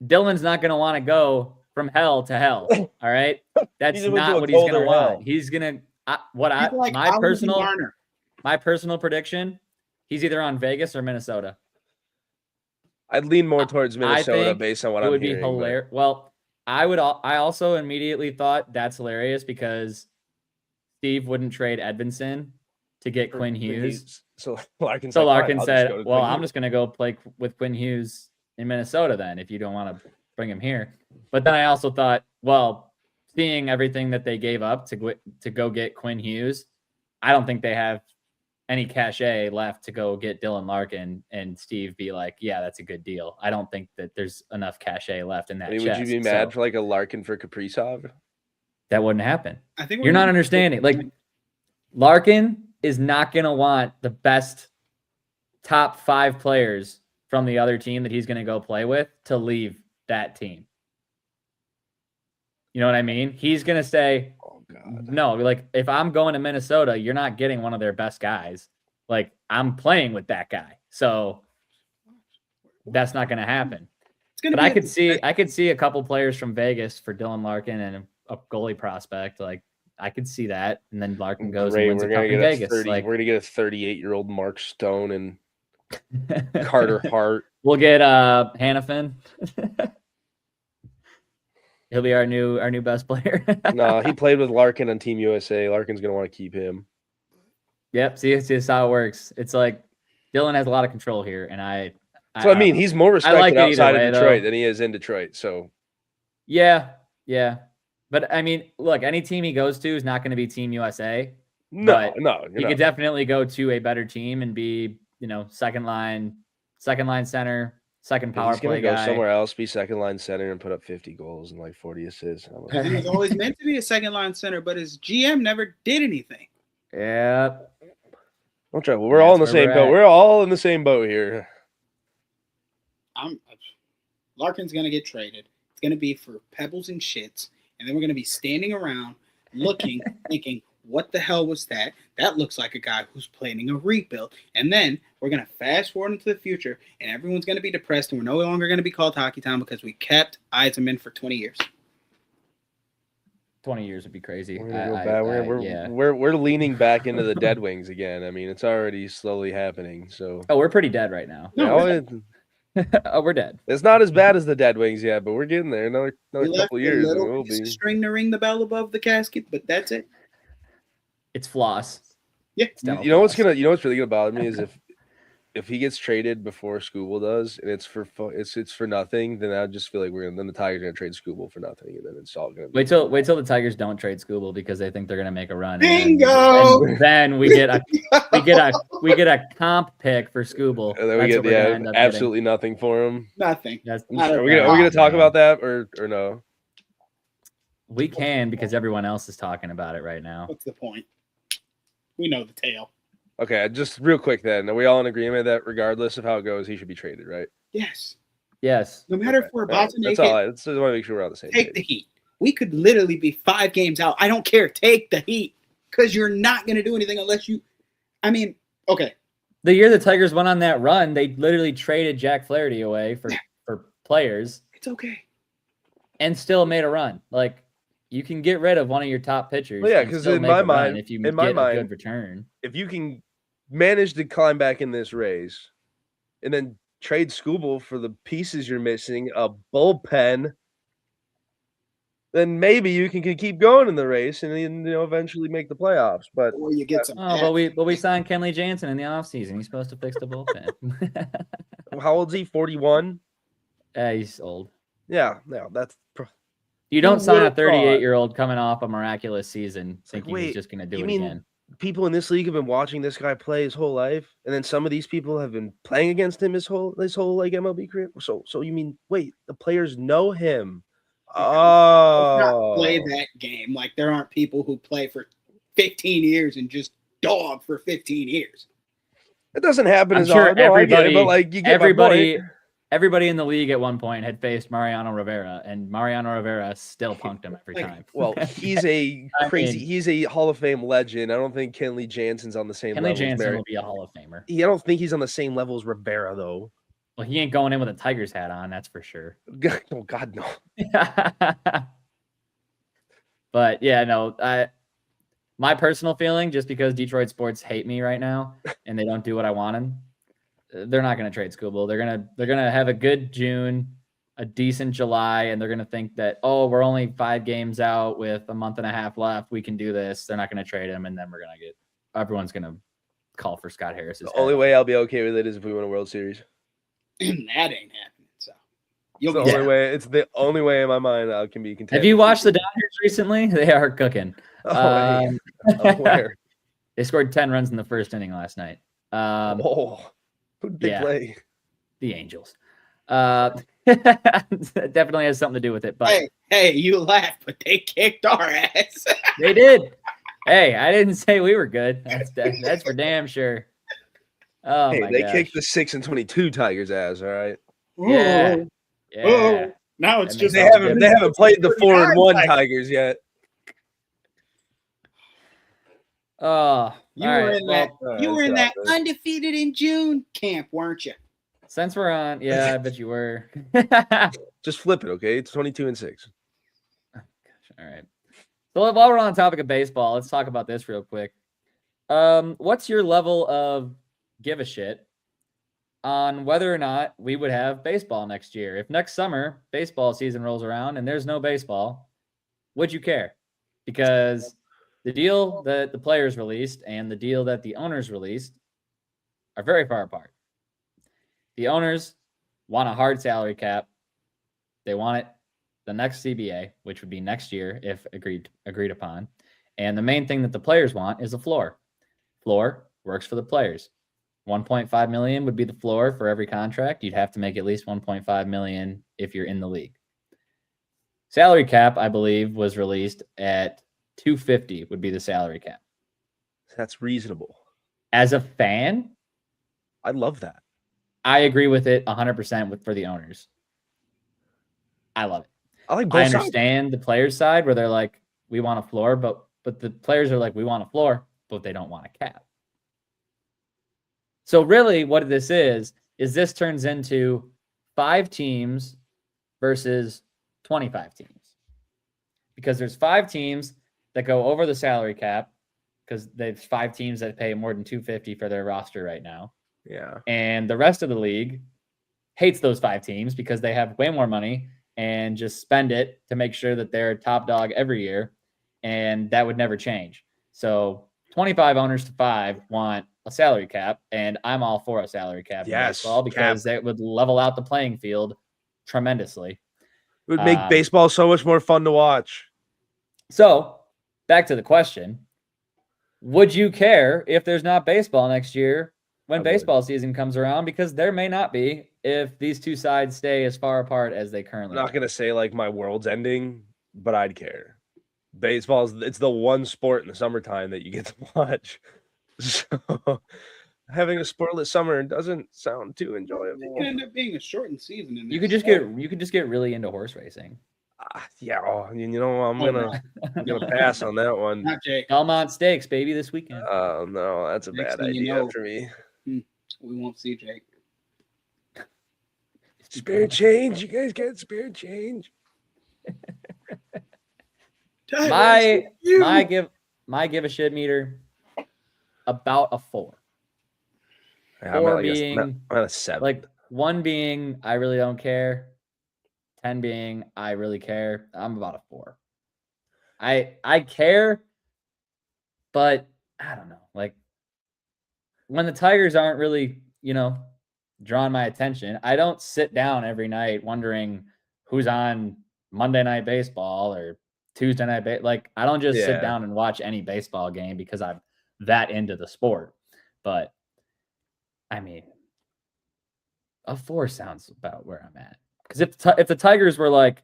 Dylan's not going to want to go from hell to hell. All right, that's He's gonna not do a what he's going colder to want. hell. He's going to He's like my Oliver personal Garner. my personal prediction. He's either on Vegas or Minnesota. I'd lean more towards I Minnesota think based on what It I'm would be hearing. but- hilarious. Well, I also immediately thought that's hilarious because Steve wouldn't trade Edvinson to get Quinn Hughes. So Larkin So said, "Fine, Larkin I'll just said, go to "Well, Quinn I'm Hughes." just going to go play with Quinn Hughes in Minnesota then, if you don't want to bring him here." But then I also thought, well, seeing everything that they gave up to go get Quinn Hughes, I don't think they have any cachet left to go get Dylan Larkin and Steve be like, "Yeah, that's a good deal." I don't think that there's enough cachet left in that I mean, chest. would you be mad so for like a Larkin for Kaprizov? that wouldn't happen. I think You're not understanding. Like Larkin is not going to want the best top 5 players from the other team that he's going to go play with to leave that team. You know what I mean? He's going to say, Oh God. no, like if I'm going to Minnesota, you're not getting one of their best guys. Like I'm playing with that guy. So that's not going to happen. It's gonna But be I could see a couple players from Vegas for Dylan Larkin and a goalie prospect. Like I could see that. And then Larkin goes Great, and wins we're a cup gonna in get Vegas. a 30. Like We're gonna get a 38-year-old Mark Stone and Carter Hart. We'll get Hannafin. He'll be our new best player. No, he played with Larkin on Team USA. Larkin's gonna want to keep him. Yep. See, it's how it works. It's like Dylan has a lot of control here, and So I mean, he's more respected like it either outside way, of Detroit though. than he is in Detroit. So yeah. But I mean, look, any team he goes to is not going to be Team USA. no, But no, He could definitely go to a better team and be, second line center, second power he's gonna play go guy. somewhere else, be second line center, and put up 50 goals and like 40 assists. He was always meant to be a second line center, but his GM never did anything. Yeah. Don't try. We're all in the That's where same we're boat. at. We're all in the same boat here. Larkin's gonna get traded. It's gonna be for pebbles and shits, and then we're gonna be standing around looking, thinking, "What the hell was that? That looks like a guy who's planning a rebuild." And then we're gonna fast forward into the future, and everyone's gonna be depressed, and we're no longer gonna be called Hockey Town because we kept Eisenman for 20 years. 20 years would be crazy. We're gonna go back. We're leaning back into the Dead Wings again. I mean, it's already slowly happening. So Oh, we're pretty dead right now. No, Oh, we're dead. it's not as bad as the Dead Wings yet, but we're getting there. Another we left couple a years, and little we'll piece be. of string to ring the bell above the casket, but that's it. It's floss. Yeah. It's dental You know what's floss. really gonna bother me is if he gets traded before Skubal does, and it's for nothing, then I just feel like then the Tigers are gonna trade Skubal for nothing, and then it's all gonna be. Wait till the Tigers don't trade Skubal because they think they're gonna make a run. Bingo! And then we get a comp pick for Skubal. And then we That's get what we're gonna end up getting. absolutely nothing for him. Nothing. That's- Are we gonna talk about that or no? We can because everyone else is talking about it right now. What's the point? We know the tale. Okay, just real quick then. Are we all in agreement that regardless of how it goes, he should be traded, right? Yes. Yes. No matter if we're about to That's make all. it, I just want to make sure we're on the same take the page. heat. We could literally be 5 games out. I don't care. Take the heat because you're not going to do anything unless you. I mean, okay. The year the Tigers went on that run, they literally traded Jack Flaherty away for players It's okay. and still made a run. Like you can get rid of one of your top pitchers. Well, yeah, and 'cause still in make my a run mind- if you in my get a mind- good return. If you can manage to climb back in this race, and then trade Skubal for the pieces you're missing, a bullpen, then maybe you can keep going in the race and then eventually make the playoffs. But Or you get some. Oh, but we signed Kenley Jansen in the offseason. He's supposed to fix the bullpen. how old is he? 41. He's old. Yeah, that's. You don't sign a would've thought? 38-year-old coming off a miraculous season thinking wait, he's just going to do you it mean again. People in this league have been watching this guy play his whole life, and then some of these people have been playing against him his whole like MLB career. So you mean the players know him? Let's not play Oh, that game. Like there aren't people who play for 15 years and just dog for 15 years. it doesn't happen I'm as sure often. No, I get everybody, it, but like you get my point. everybody in the league at one point had faced Mariano Rivera, and Mariano Rivera still punked him every time. Well, he's a crazy. He's a Hall of Fame legend. I don't think Kenley Jansen's on the same level. Kenley as Jansen Mary. will be a Hall of Famer. I don't think he's on the same level as Rivera, though. Well, he ain't going in with a Tigers hat on, that's for sure. Oh God, no. But yeah, no, my personal feeling, just because Detroit sports hate me right now and they don't do what I want them, they're not going to trade Skubal. They're gonna have a good June, a decent July, and they're gonna think that, oh, we're only 5 games out with a month and a half left. We can do this. They're not going to trade him, and then everyone's gonna call for Scott Harris. The only way I'll be okay with it is if we win a World Series. That ain't happening. So It's the only way. It's the only way in my mind I can be content. Have you watched the Dodgers recently? They are cooking. Where? They scored 10 runs in the first inning last night. Who did they play? The Angels. Definitely has something to do with it. But hey, you laugh, but they kicked our ass. They did. Hey, I didn't say we were good. That's for damn sure. Oh hey, my they gosh. kicked the 6-22 Tigers' ass. All right. Yeah. Yeah. Now it's just They haven't played the 4-1 Tigers yet. Oh, you were in that undefeated in June camp, weren't you? Since we're on, yeah, I bet you were. Just flip it, okay? It's 22-6. All right. So while we're on the topic of baseball, let's talk about this real quick. What's your level of give a shit on whether or not we would have baseball next year? If next summer baseball season rolls around and there's no baseball, would you care? Because the deal that the players released and the deal that the owners released are very far apart. The owners want a hard salary cap. They want it the next CBA, which would be next year if agreed upon. And the main thing that the players want is a floor. Floor works for the players. 1.5 million would be the floor for every contract. You'd have to make at least 1.5 million if you're in the league. Salary cap, I believe, was released at 250 would be the salary cap. That's reasonable. As a fan, I love that. I agree with it 100% for the owners. I love it. I understand the players' side where they're like, we want a floor, but the players are like, we want a floor, but they don't want a cap. So really what this is this turns into 5 teams versus 25 teams. Because there's 5 teams that go over the salary cap because there's 5 teams that pay more than $250 for their roster right now. Yeah. And the rest of the league hates those 5 teams because they have way more money and just spend it to make sure that they're top dog every year. And that would never change. So 25 owners to 5 want a salary cap, and I'm all for a salary cap in baseball because that would level out the playing field tremendously. It would make baseball so much more fun to watch. So back to the question. Would you care if there's not baseball next year when baseball season comes around? Because there may not be if these two sides stay as far apart as they currently I'm not going to say like my world's ending, but I'd care. It's the one sport in the summertime that you get to watch. So having a sportless summer doesn't sound too enjoyable. It could end up being a shortened season. You could just get really into horse racing. Yeah, I'm gonna pass on that one. Not Jake. Belmont Stakes, baby, this weekend. Oh no, that's a bad idea for me. We won't see Jake. Spare change, you guys get spare change. my give a shit meter about a 4. Yeah, 4 I'm being at a 7. like 1 being I really don't care. 10 being I really care. I'm about a 4. I care, but I don't know. Like when the Tigers aren't really, drawing my attention, I don't sit down every night wondering who's on Monday Night Baseball or Tuesday Night. Like I don't just sit down and watch any baseball game because I'm that into the sport. But I mean, a 4 sounds about where I'm at. Because if the Tigers were like,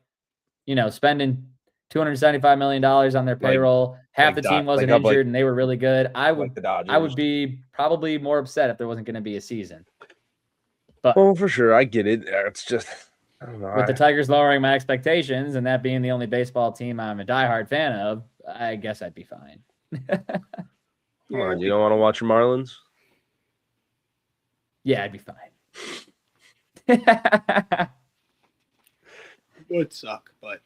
spending $275 million on their payroll, half the team wasn't injured, and they were really good, I would be probably more upset if there wasn't going to be a season. But for sure, I get it. It's just, I don't know. With the Tigers lowering my expectations and that being the only baseball team I'm a diehard fan of, I guess I'd be fine. Come on, you don't want to watch your Marlins? Yeah, I'd be fine. It would suck, but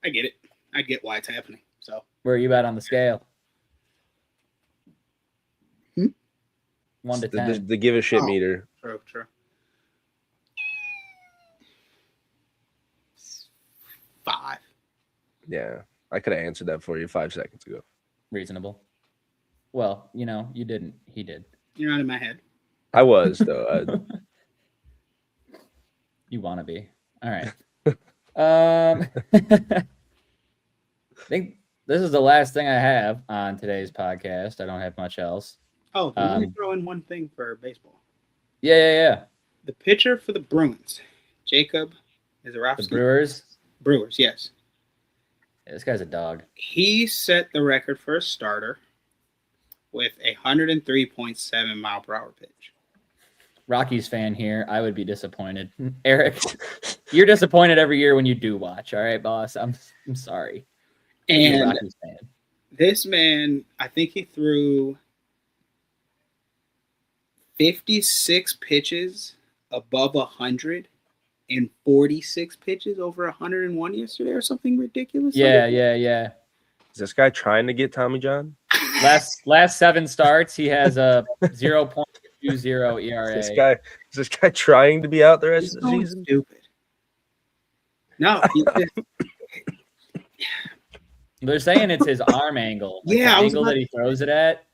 I get it. I get why it's happening. So where are you at on the scale? 1 to 10. The give a shit meter. True. 5. Yeah, I could have answered that for you 5 seconds ago. Reasonable. Well, you didn't. He did. You're not in my head. I was, though. You want to be. All right. I think this is the last thing I have on today's podcast. I don't have much else. Oh, let me throw in one thing for baseball. Yeah. The pitcher for the Bruins, Jacob Mizorowski. The Brewers, yes. Yeah, this guy's a dog. He set the record for a starter with a 103.7 mile per hour pitch. Rockies fan here. I would be disappointed. Eric, you're disappointed every year when you do watch. All right, boss. I'm sorry. And Rockies fan. This man, I think he threw 56 pitches above 100 and 46 pitches over 101 yesterday or something ridiculous. Yeah. Is this guy trying to get Tommy John? Last 7 starts, he has a 0.20 ERA. Is this guy trying to be out the rest of the season? Stupid. No. They're saying it's his arm angle. Like the angle that he throws it at.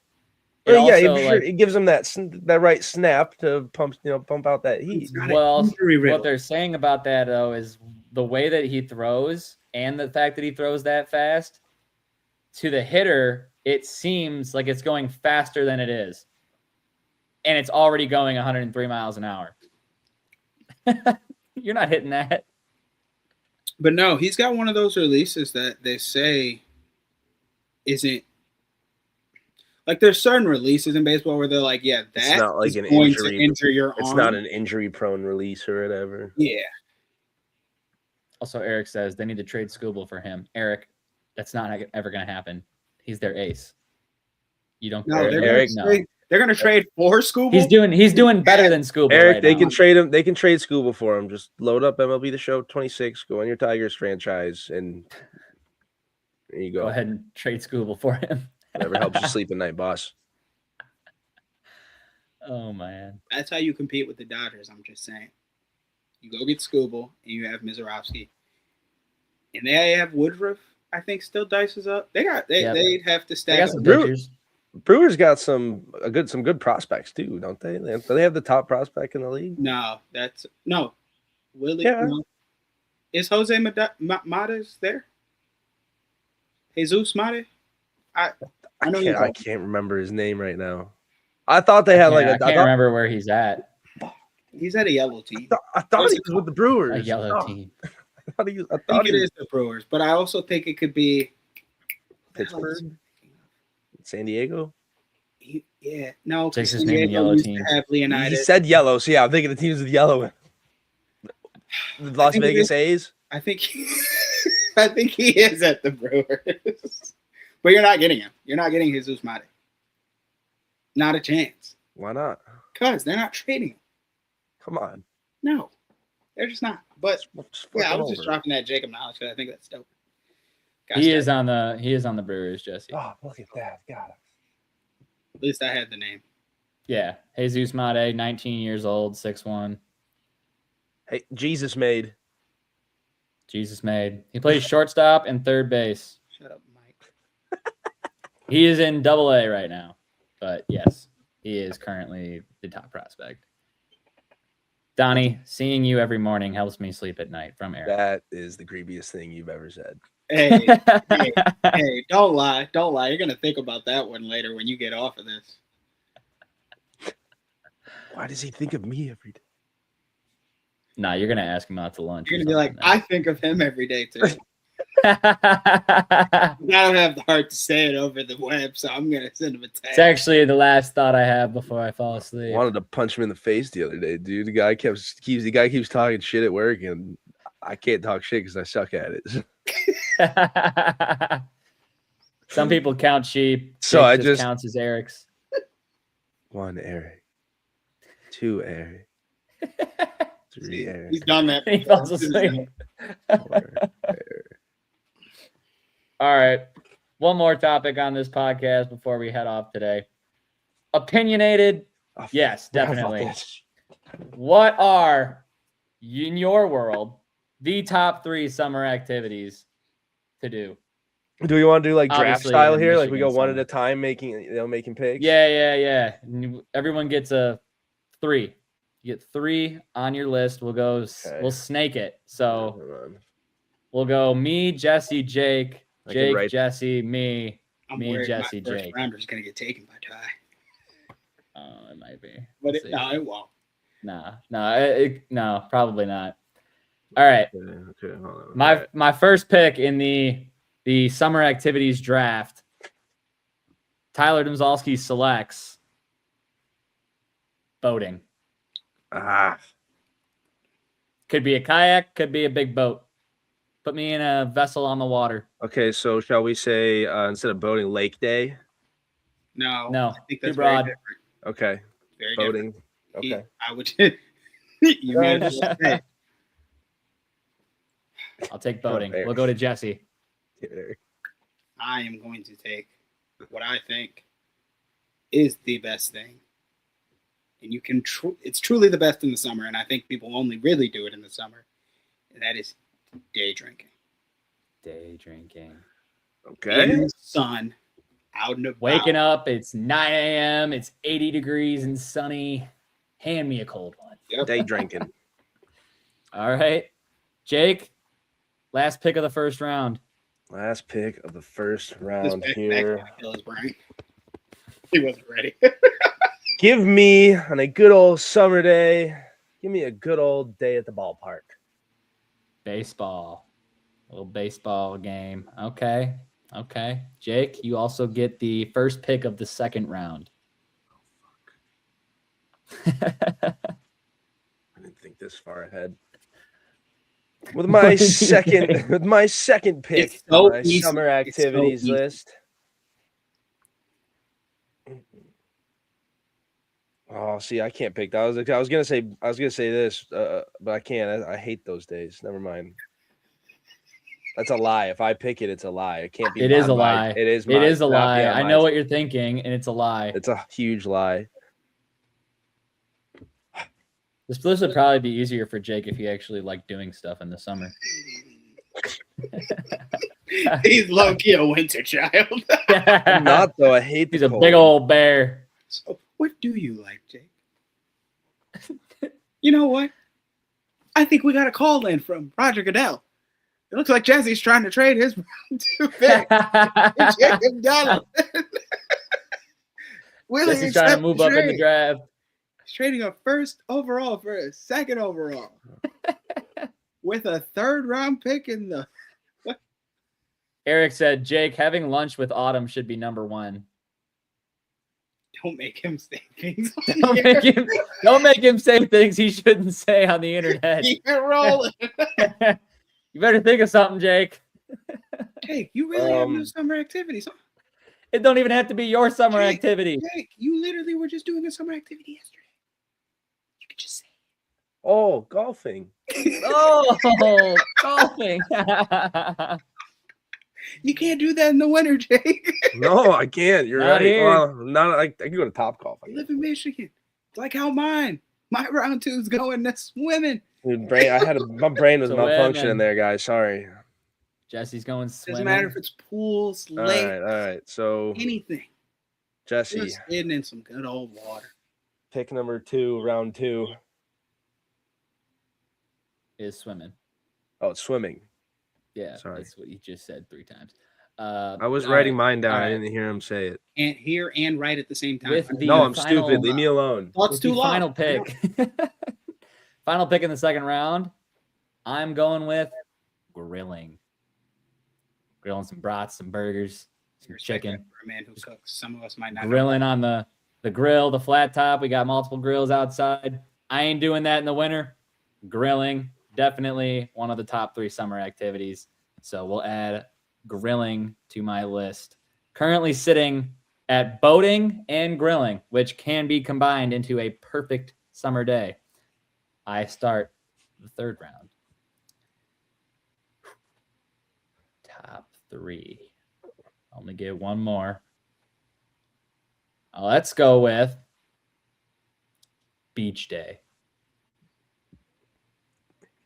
It gives him that right snap to pump out that heat. Well, what they're saying about that though is the way that he throws and the fact that he throws that fast to the hitter, it seems like it's going faster than it is. And it's already going 103 miles an hour. You're not hitting that. But no, he's got one of those releases that they say isn't like there's certain releases in baseball where they're like, yeah, that's not like an going to injure your arm. It's not an injury-prone release or whatever. Yeah. Also, Eric says they need to trade Skubal for him. Eric, that's not ever going to happen. He's their ace. You don't care. Eric, no. They're going to trade for Skubal? He's doing better than Skubal. Eric, they can trade him. They can trade Skubal for him. Just load up MLB The Show 26, go on your Tigers franchise, and there you go. Go ahead and trade Skubal for him. Whatever helps you sleep at night, boss. Oh, man. That's how you compete with the Dodgers, I'm just saying. You go get Skubal, and you have Mizorowski. And they have Woodruff, I think, still dices up. They'd have to stack up. Brewers got some good prospects too, don't they? Do they have the top prospect in the league? No, Willie. Yeah. No. Is Jose Matas there? Jesus Mate? I can't remember his name right now. I thought they had I can't remember where he's at. He's at a yellow team. I thought he was with the Brewers. A yellow team. I think it is the Brewers, but I also think it could be Pittsburgh. San Diego? No. Takes his name in yellow team. He said yellow, so yeah, I'm thinking the teams with yellow. The Las Vegas A's? I think he is at the Brewers. But you're not getting him. You're not getting Jesus Mate. Not a chance. Why not? Because they're not trading him. Come on. No. They're just not. But I was just dropping that Jacob knowledge because I think that's dope. He is on the Brewers, Jesse. Oh, look at that. Got it. At least I had the name. Yeah. Jesus Mate, 19 years old, 6'1". Hey, Jesus made. Jesus made. He plays shortstop and third base. Shut up, Mike. He is in Double-A right now, but yes, he is currently the top prospect. Donnie, seeing you every morning helps me sleep at night. From Eric. That is the creepiest thing you've ever said. Hey, don't lie. Don't lie. You're going to think about that one later when you get off of this. Why does he think of me every day? Nah, you're gonna ask him out to lunch. You're going to be like, I think of him every day, too. I I don't have the heart to say it over the web, so I'm going to send him a text. It's actually the last thought I have before I fall asleep. I wanted to punch him in the face the other day, dude. The guy keeps talking shit at work, and I can't talk shit because I suck at it. Some people count sheep. So Jake I just counts as Eric's. 1 Eric, 2 Eric, 3 Eric. He's done that. He falls asleep. 4 Eric. All right. One more topic on this podcast before we head off today. Opinionated. Oh, Yes, forgot about definitely. this. What are, in your world, the top 3 summer activities to do? Do we want to do like draft Obviously, style in here? Like we go Michigan one at summer. a time, making picks. Yeah. Everyone gets a 3. You get 3 on your list. Okay. We'll snake it. So Hold on. we'll go me, Jesse, Jake, I can write- Jesse, me. I'm Me, worried Jesse, my first Jake. rounder's going to get taken by Ty. Oh, it might be. But We'll see. no, it won't. No, probably not. All right. Okay, hold on. My first pick in the summer activities draft, Tyler Domzalski selects boating. Could be a kayak, could be a big boat. Put me in a vessel on the water. Okay, so shall we say instead of boating, lake day? No. No, I think too that's broad. very different. Okay, Very boating. different. Okay. I would. You made a mistake. I'll take boating. fair. We'll go to Jesse. I am going to take what I think is the best thing. And you can it's truly the best in the summer, and I think people only really do it in the summer. And that is day drinking. Day drinking. Okay. In the sun, out and about. Waking up, it's 9 a.m., it's 80 degrees and sunny. Hand me a cold one. Yep. Day drinking. All right. Jake, last pick of the first round. Last pick of the first This round back here. gonna kill his brain. He wasn't ready. Give me on a good old summer day. Give me a good old day at the ballpark. Baseball. A little baseball game. Okay. Jake, you also get the first pick of the second round. I didn't think this far ahead. With my second pick It's so on my easy. summer It's so activities easy. list. Oh, see, I can't pick that. I was gonna say this, but I can't. I hate those days. Never mind. That's a lie. If I pick it, it's a lie. It can't be. It is a mine. lie. It is. It is a mine. lie. Yeah, I mine. know what you're thinking, and it's a lie. It's a huge lie. This would probably be easier for Jake if he actually liked doing stuff in the summer. He's low-key a winter child. I'm not though. I hate. He's the a cold. big old bear. So, what do you like, Jake? You know what? I think we got a call in from Roger Goodell. It looks like Jesse's trying to trade his round 2 pick. Jacob Donald. Willie Jesse's trying to move up in the draft. He's trading a first overall for a second overall. With a 3rd round pick in the. Eric said, Jake, having lunch with Autumn should be number 1. Don't make him say things. Don't make him say things he shouldn't say on the internet. Keep it rolling. You better think of something, Jake. Jake, you really have no summer activities, huh? It don't even have to be your summer Jake, activity. Jake, you literally were just doing a summer activity yesterday. You could just say Oh, golfing. Oh, golfing. you can't do that in the winter, Jake. No, I can't. You're Not right. here. Well, I can go to Top Golf. I You guess. live in Michigan. It's like how my round 2 is going to swimming. Dude, my brain was So malfunctioning women. there, guys. Sorry. Jesse's going swimming. Doesn't matter if it's pools, All lakes, right. So anything. Jesse, Just getting in some good old water. pick number 2, round 2. Is swimming. Oh, it's swimming. Yeah, Sorry. that's what you just said 3 times. I was all writing right, mine down. all I right. didn't hear him say it. Can't hear and write at the same time. With the No, I'm final- stupid. Leave me alone. Thoughts With too the loud. final pick. Final pick in the second round. I'm going with grilling. Grilling some brats, some burgers, some Respect chicken. that for a man who cooks. Some of us might not. Grilling on the grill, the flat top. We got multiple grills outside. I ain't doing that in the winter. Grilling, definitely one of the top 3 summer activities. So we'll add grilling to my list. Currently sitting at boating and grilling, which can be combined into a perfect summer day. I start the third round. Top 3. Only get one more. Let's go with beach day.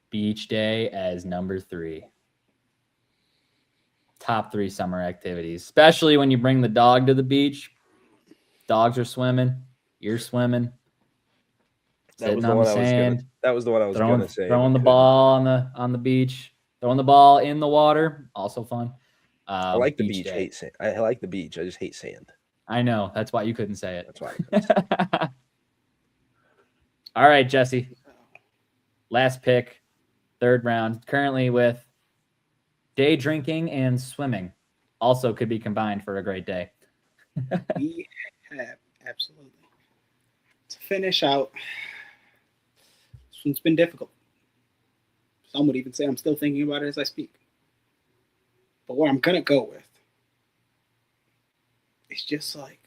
Beach day as number 3. Top 3 summer activities, especially when you bring the dog to the beach. Dogs are swimming. You're swimming. Sitting on the sand. That was the one I was going to say. Throwing the ball on the beach. Throwing the ball in the water. Also fun. I like the beach. day. Hate sand. I like the beach. I just hate sand. I know. That's why you couldn't say it. That's why. I couldn't say it. All right, Jesse. Last pick, third round. Currently with day drinking and swimming. Also could be combined for a great day. Yeah, absolutely. To finish out, this one's been difficult. Some would even say I'm still thinking about it as I speak. But what I'm gonna go with is just like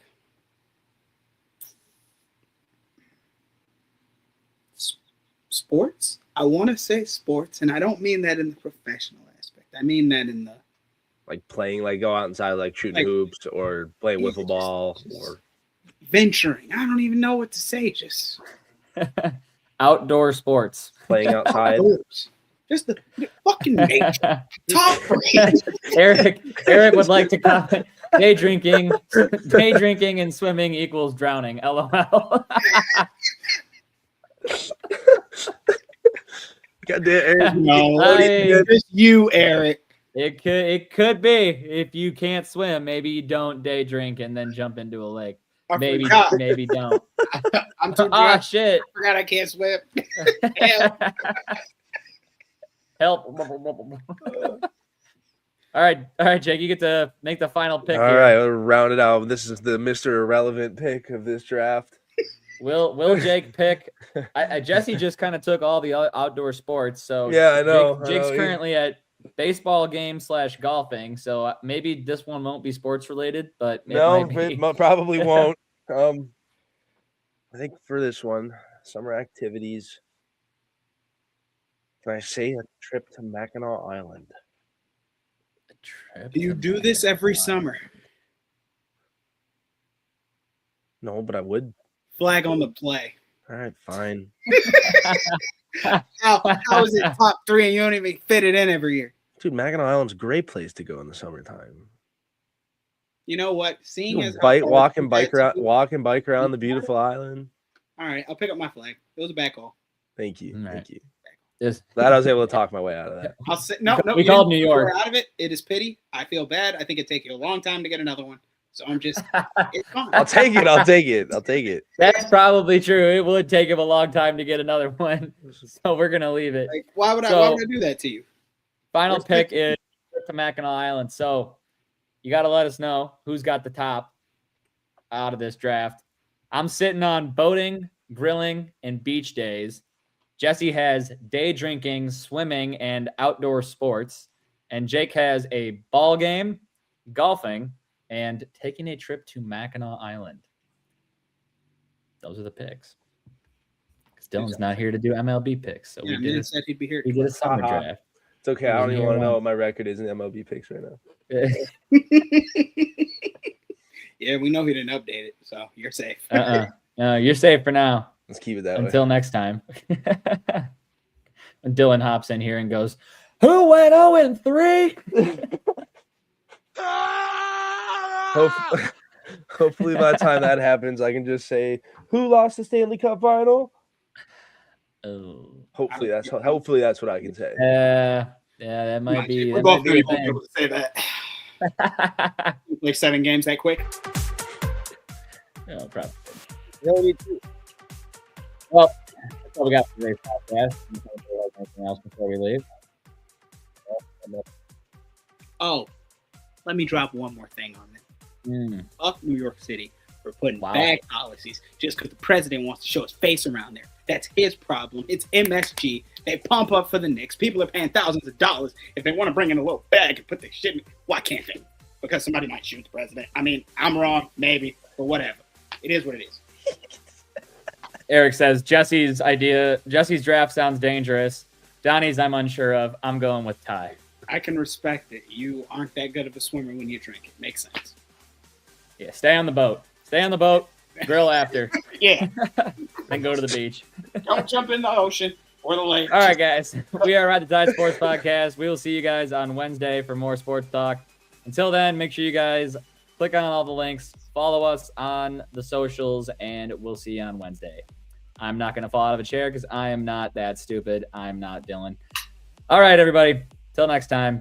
sports. I want to say sports, and I don't mean that in the professional aspect. I mean that in the Like playing, like go outside, like shooting Like- hoops or playing Yeah, wiffle ball just- or venturing. I don't even know what to say. Just Outdoor sports. playing outside. outdoors. Just the fucking nature. Top 3. Eric would like to comment. Day drinking and swimming equals drowning. LOL. God damn, Eric. No, Hey. just you, Eric. It could be. If you can't swim, maybe you don't day drink and then jump into a lake. I Maybe forgot. maybe don't. I'm too Ah drunk. shit. I forgot I can't swim. Help. All right, Jake, you get to make the final pick All here. right, we'll round it out. This is the Mr. Irrelevant pick of this draft. Will Jake pick? Jesse just kind of took all the outdoor sports. So Yeah, I know. Jake's I know. currently at baseball game / golfing. So maybe this one won't be sports related, but it No, might be. it probably won't. I think for this one, summer activities. Can I say a trip to Mackinac Island? Trip Do you to do this every Mackinac. summer? No, but I would. Flag on the play. All right, fine. How is it top 3 and you don't even fit it in every year? Dude, Mackinac Island's a great place to go in the summertime. You know what? Seeing You as walk and bike around the beautiful island. All right, I'll pick up my flag. It was a bad call. Thank you. All right. Thank you. Just- Glad I was able to talk my way out of that. I'll say no. We you called didn't New figure York. out of it. It is pity. I feel bad. I think it'd take you a long time to get another one. So I'm just. It's fine. I'll take it. I'll take it. I'll take it. That's probably true. It would take him a long time to get another one. So we're gonna leave it. Like, why would I So- do that to you? Final Where's pick is to Mackinac Island. So you got to let us know who's got the top out of this draft. I'm sitting on boating, grilling, and beach days. Jesse has day drinking, swimming, and outdoor sports. And Jake has a ball game, golfing, and taking a trip to Mackinac Island. Those are the picks. Because Dylan's not here to do MLB picks. So Yeah, we did said he'd be here. we did a summer Haha. draft. It's okay. I don't even want to Yeah. know what my record is in MLB picks right now. Yeah, we know he didn't update it, so you're safe. You're safe for now. Let's keep it that way. Until next time. And Dylan hops in here and goes, "Who went 0-3?" Hopefully, by the time that happens, I can just say, "Who lost the Stanley Cup final?" Oh. Hopefully, that's what I can say. Yeah, that might be. We're both going to be able to say that. Like 7 games that quick. No, probably. Well, that's all we got for today's podcast. Anything else before we leave? Oh, let me drop one more thing on this. Fuck New York City for putting bad policies just because the president wants to show his face around there. That's his problem. It's MSG. They pump up for the Knicks. People are paying thousands of dollars if they want to bring in a little bag and put their shit in. Why can't they? Because somebody might shoot the president. I mean, I'm wrong, maybe, but whatever. It is what it is. Eric says Jesse's draft sounds dangerous. Donnie's I'm unsure of. I'm going with Ty. I can respect it. You aren't that good of a swimmer when you drink. It makes sense. Yeah, stay on the boat. Grill after. Yeah. Then go to the beach. Don't jump in the ocean or the lake. All right, guys. We are Ride the Tide Sports Podcast. We will see you guys on Wednesday for more sports talk. Until then, make sure you guys click on all the links, follow us on the socials, and we'll see you on Wednesday. I'm not going to fall out of a chair because I am not that stupid. I'm not Dylan. All right, everybody. Till next time. Peace.